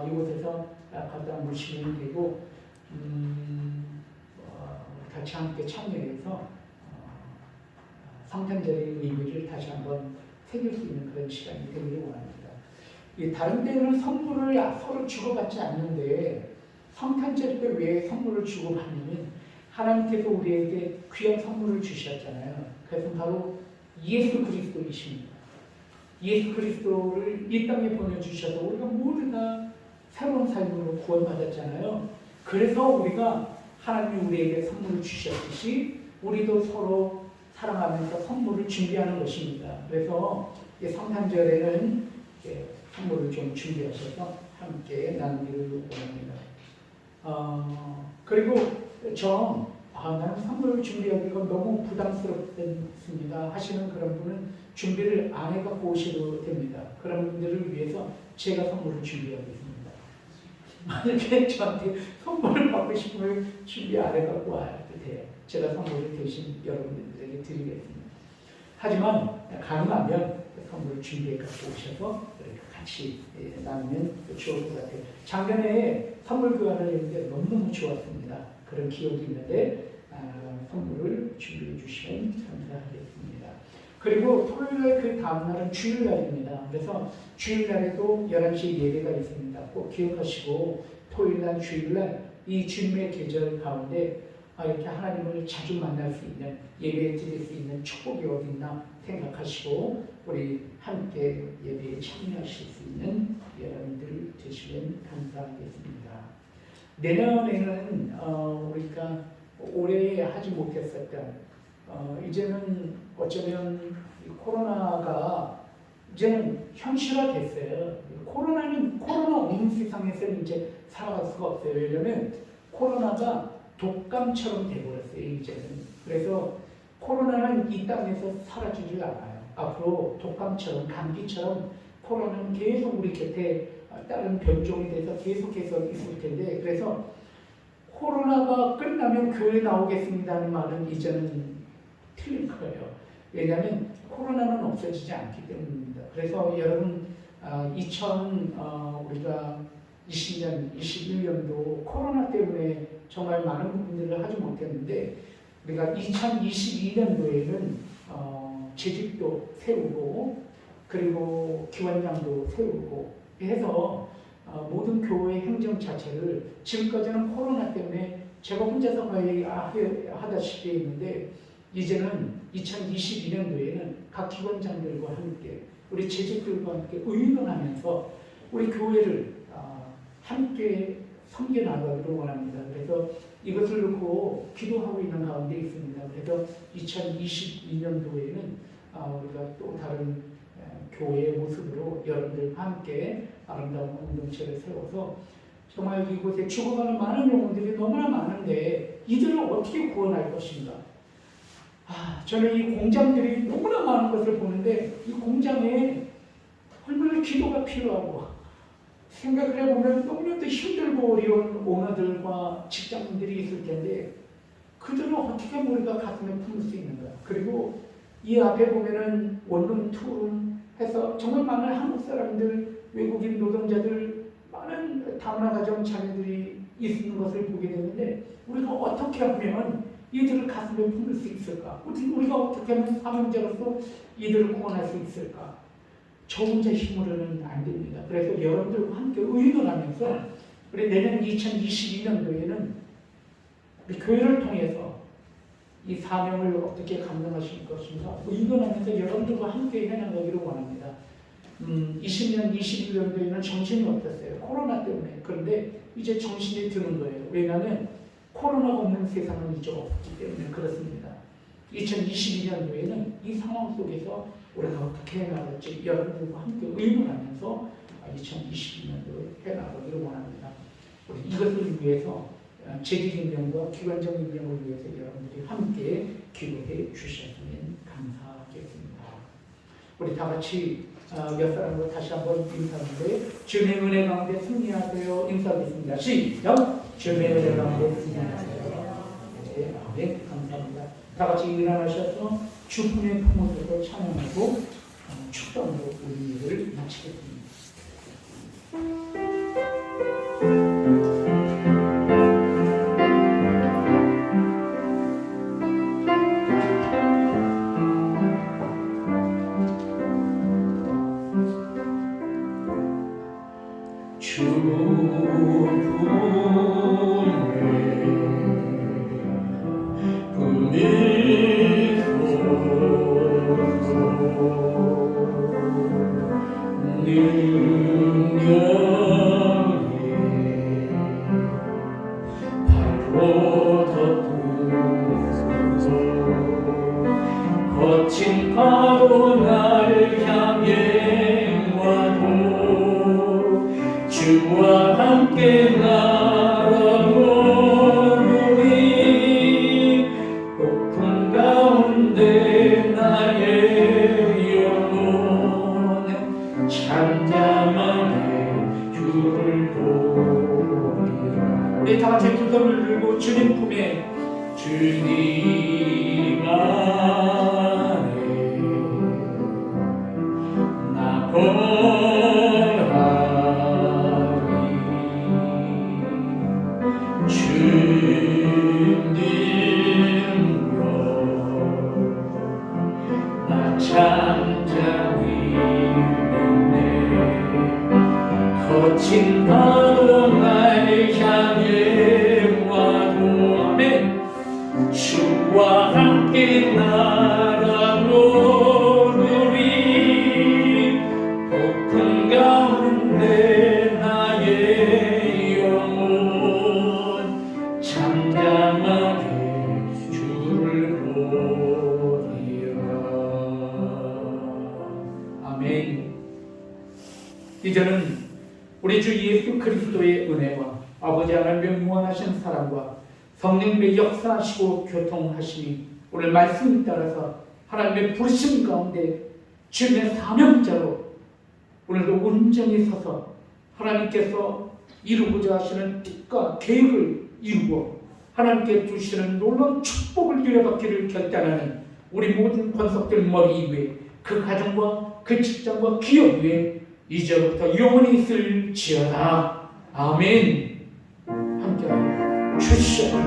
이곳에서 갖다 놓으시면 되고 같이 함께 참여해서 성탄절의 의미를 다시 한번 새길 수 있는 그런 시간이 되기를 원합니다. 다른 때는 선물을 서로 주고받지 않는데 성탄절 때 왜 선물을 주고받냐면 하나님께서 우리에게 귀한 선물을 주셨잖아요. 그래서 바로 예수 그리스도이십니다. 예수 그리스도를 이 땅에 보내주셔서 우리가 모두 다 새로운 삶으로 구원받았잖아요. 그래서 우리가 하나님이 우리에게 선물을 주셨듯이 우리도 서로 사랑하면서 선물을 준비하는 것입니다. 그래서 성탄절에는 선물을 좀 준비하셔서 함께 나누기를 원합니다. 그리고 나는 선물을 준비하기가 너무 부담스럽습니다 하시는 그런 분은 준비를 안 해갖고 오셔도 됩니다. 그런 분들을 위해서 제가 선물을 준비하겠습니다. 만약에 저한테 선물을 받고 싶으면 준비 안 해갖고 와도 돼요. 제가 선물을 대신 여러분들에게 드리겠습니다. 하지만 가능하면 선물을 준비해 갖고 오셔서 이렇게 같이 나누면 좋을 것 같아요. 작년에 선물 교환을 했는데 너무너무 좋았습니다. 그런 기억이 있는데 선물을 준비해 주시면 감사하겠습니다. 그리고 토요일 그 다음날은 주일날입니다. 그래서 주일날에도 11시에 예배가 있습니다. 꼭 기억하시고 토요일날 주일날 이 주님의 계절 가운데 이렇게 하나님을 자주 만날 수 있는 예배 드릴 수 있는 축복이 어디 있나 생각하시고 우리 함께 예배에 참여하실 수 있는 여러분들 되시면 감사하겠습니다. 내년에는 우리가 올해 하지 못했었던 이제는 어쩌면 코로나가 이제는 현실화됐어요. 코로나 없는 세상에서는 이제 살아갈 수가 없어요. 왜냐하면 코로나가 독감처럼 돼버렸어요. 이제는. 그래서 코로나는 이 땅에서 사라지질 않아요. 앞으로 독감처럼 감기처럼 코로나는 계속 우리 곁에 다른 변종이 돼서 계속해서 있을 텐데 그래서 코로나가 끝나면 교회 나오겠습니다는 말은 이제는 틀릴 거예요. 왜냐하면 코로나는 없어지지 않기 때문입니다. 그래서 여러분 우리가 20년, 21년도 코로나 때문에 정말 많은 부분들을 하지 못했는데 우리가 2022년도에는 재직도 세우고 그리고 기관장도 세우고 해서 모든 교회 행정 자체를 지금까지는 코로나 때문에 제가 혼자서 거의 하다시피 했는데 이제는 2022년도에는 각 기관장들과 함께 우리 재직들과 함께 의논하면서 우리 교회를 함께 섬겨나가기를 원합니다. 그래서 이것을 놓고 기도하고 있는 가운데 있습니다. 그래서 2022년도에는 우리가 또 다른 교회의 모습으로 여러분들과 함께 아름다운 공동체를 세워서 정말 이곳에 죽어가는 많은 영혼들이 너무나 많은데 이들을 어떻게 구원할 것인가? 저는 이 공장들이 너무나 많은 것을 보는데 이 공장에 얼마나 기도가 필요하고 생각을 해보면 너무나도 힘들고 어려운 오너들과 직장인들이 있을 텐데 그들을 어떻게 우리가 가슴에 품을 수 있는가? 그리고 이 앞에 보면은 원룸, 투룸 해서 정말 많은 한국 사람들, 외국인 노동자들, 많은 다문화 가정 자녀들이 있는 것을 보게 되는데 우리가 어떻게 하면 이들을 가슴에 품을 수 있을까? 우리가 어떻게 하면 사명자로서 이들을 구원할 수 있을까? 저 혼자 힘으로는 안 됩니다. 그래서 여러분들과 함께 의논하면서 우리 내년 2022년도에는 우리 교회를 통해서 이 사명을 어떻게 감당하실 것인가 의논하면서 여러분들과 함께 해나가기를 원합니다. 20년, 21년도에는 정신이 없었어요. 코로나 때문에. 그런데 이제 정신이 드는 거예요. 왜냐하면 코로나가 없는 세상은 이제 없기 때문에 그렇습니다. 2022년도에는 이 상황 속에서 우리가 어떻게 해나갈지 여러분들과 함께 의논하면서 2022년도에 해나가기를 원합니다. 우리 이것을 위해서 재직임명과 기관적 임명을 위해서 여러분들이 함께 기도해 주셨으면 감사하겠습니다. 우리 다 같이 몇 사람으로 다시 한번 인사하는데 주님의 은혜 가운데 승리하세요. 인사하겠습니다. 시작! 주님의 은혜 가운데 승리하세요. 네, 아멘. 감사합니다. 다 같이 일어나셔서 주님의 품으로 찬양하고 축도로 우리 일을 마치겠습니다. 거친 파도 날 향해 와도 주와 함께 날아오르리 폭풍 가운데 나의 영혼 잠잠하게 주를 보리라. 우리 다 같이 두 손을 들고 주님 품에 주님 안에 나 거하리 주님과 나 잠잠히 있네. 거친 파도 날 향해 와도 아멘. 주와 함께 날아오르리 폭풍 가운데 나의 영혼 잠잠하게 주를 보리라. 아멘. 이제는 우리 주 예수 그리스도의 은혜와 아버지 하나님의 무한하신 사랑과 성령님의 역사하시고 교통하심이 오늘 말씀 따라서 하나님의 부르심 가운데 주님의 사명자로 오늘도 온전히 서서 하나님께서 이루고자 하시는 뜻과 계획을 이루고 하나님께 주시는 놀라운 축복을 누려받기를 결단하는 우리 모든 권속들 머리 위에 그 가정과 그 직장과 기업 위에 이제부터 영원히 있을지어다. 아멘. 함께 주시옵소서.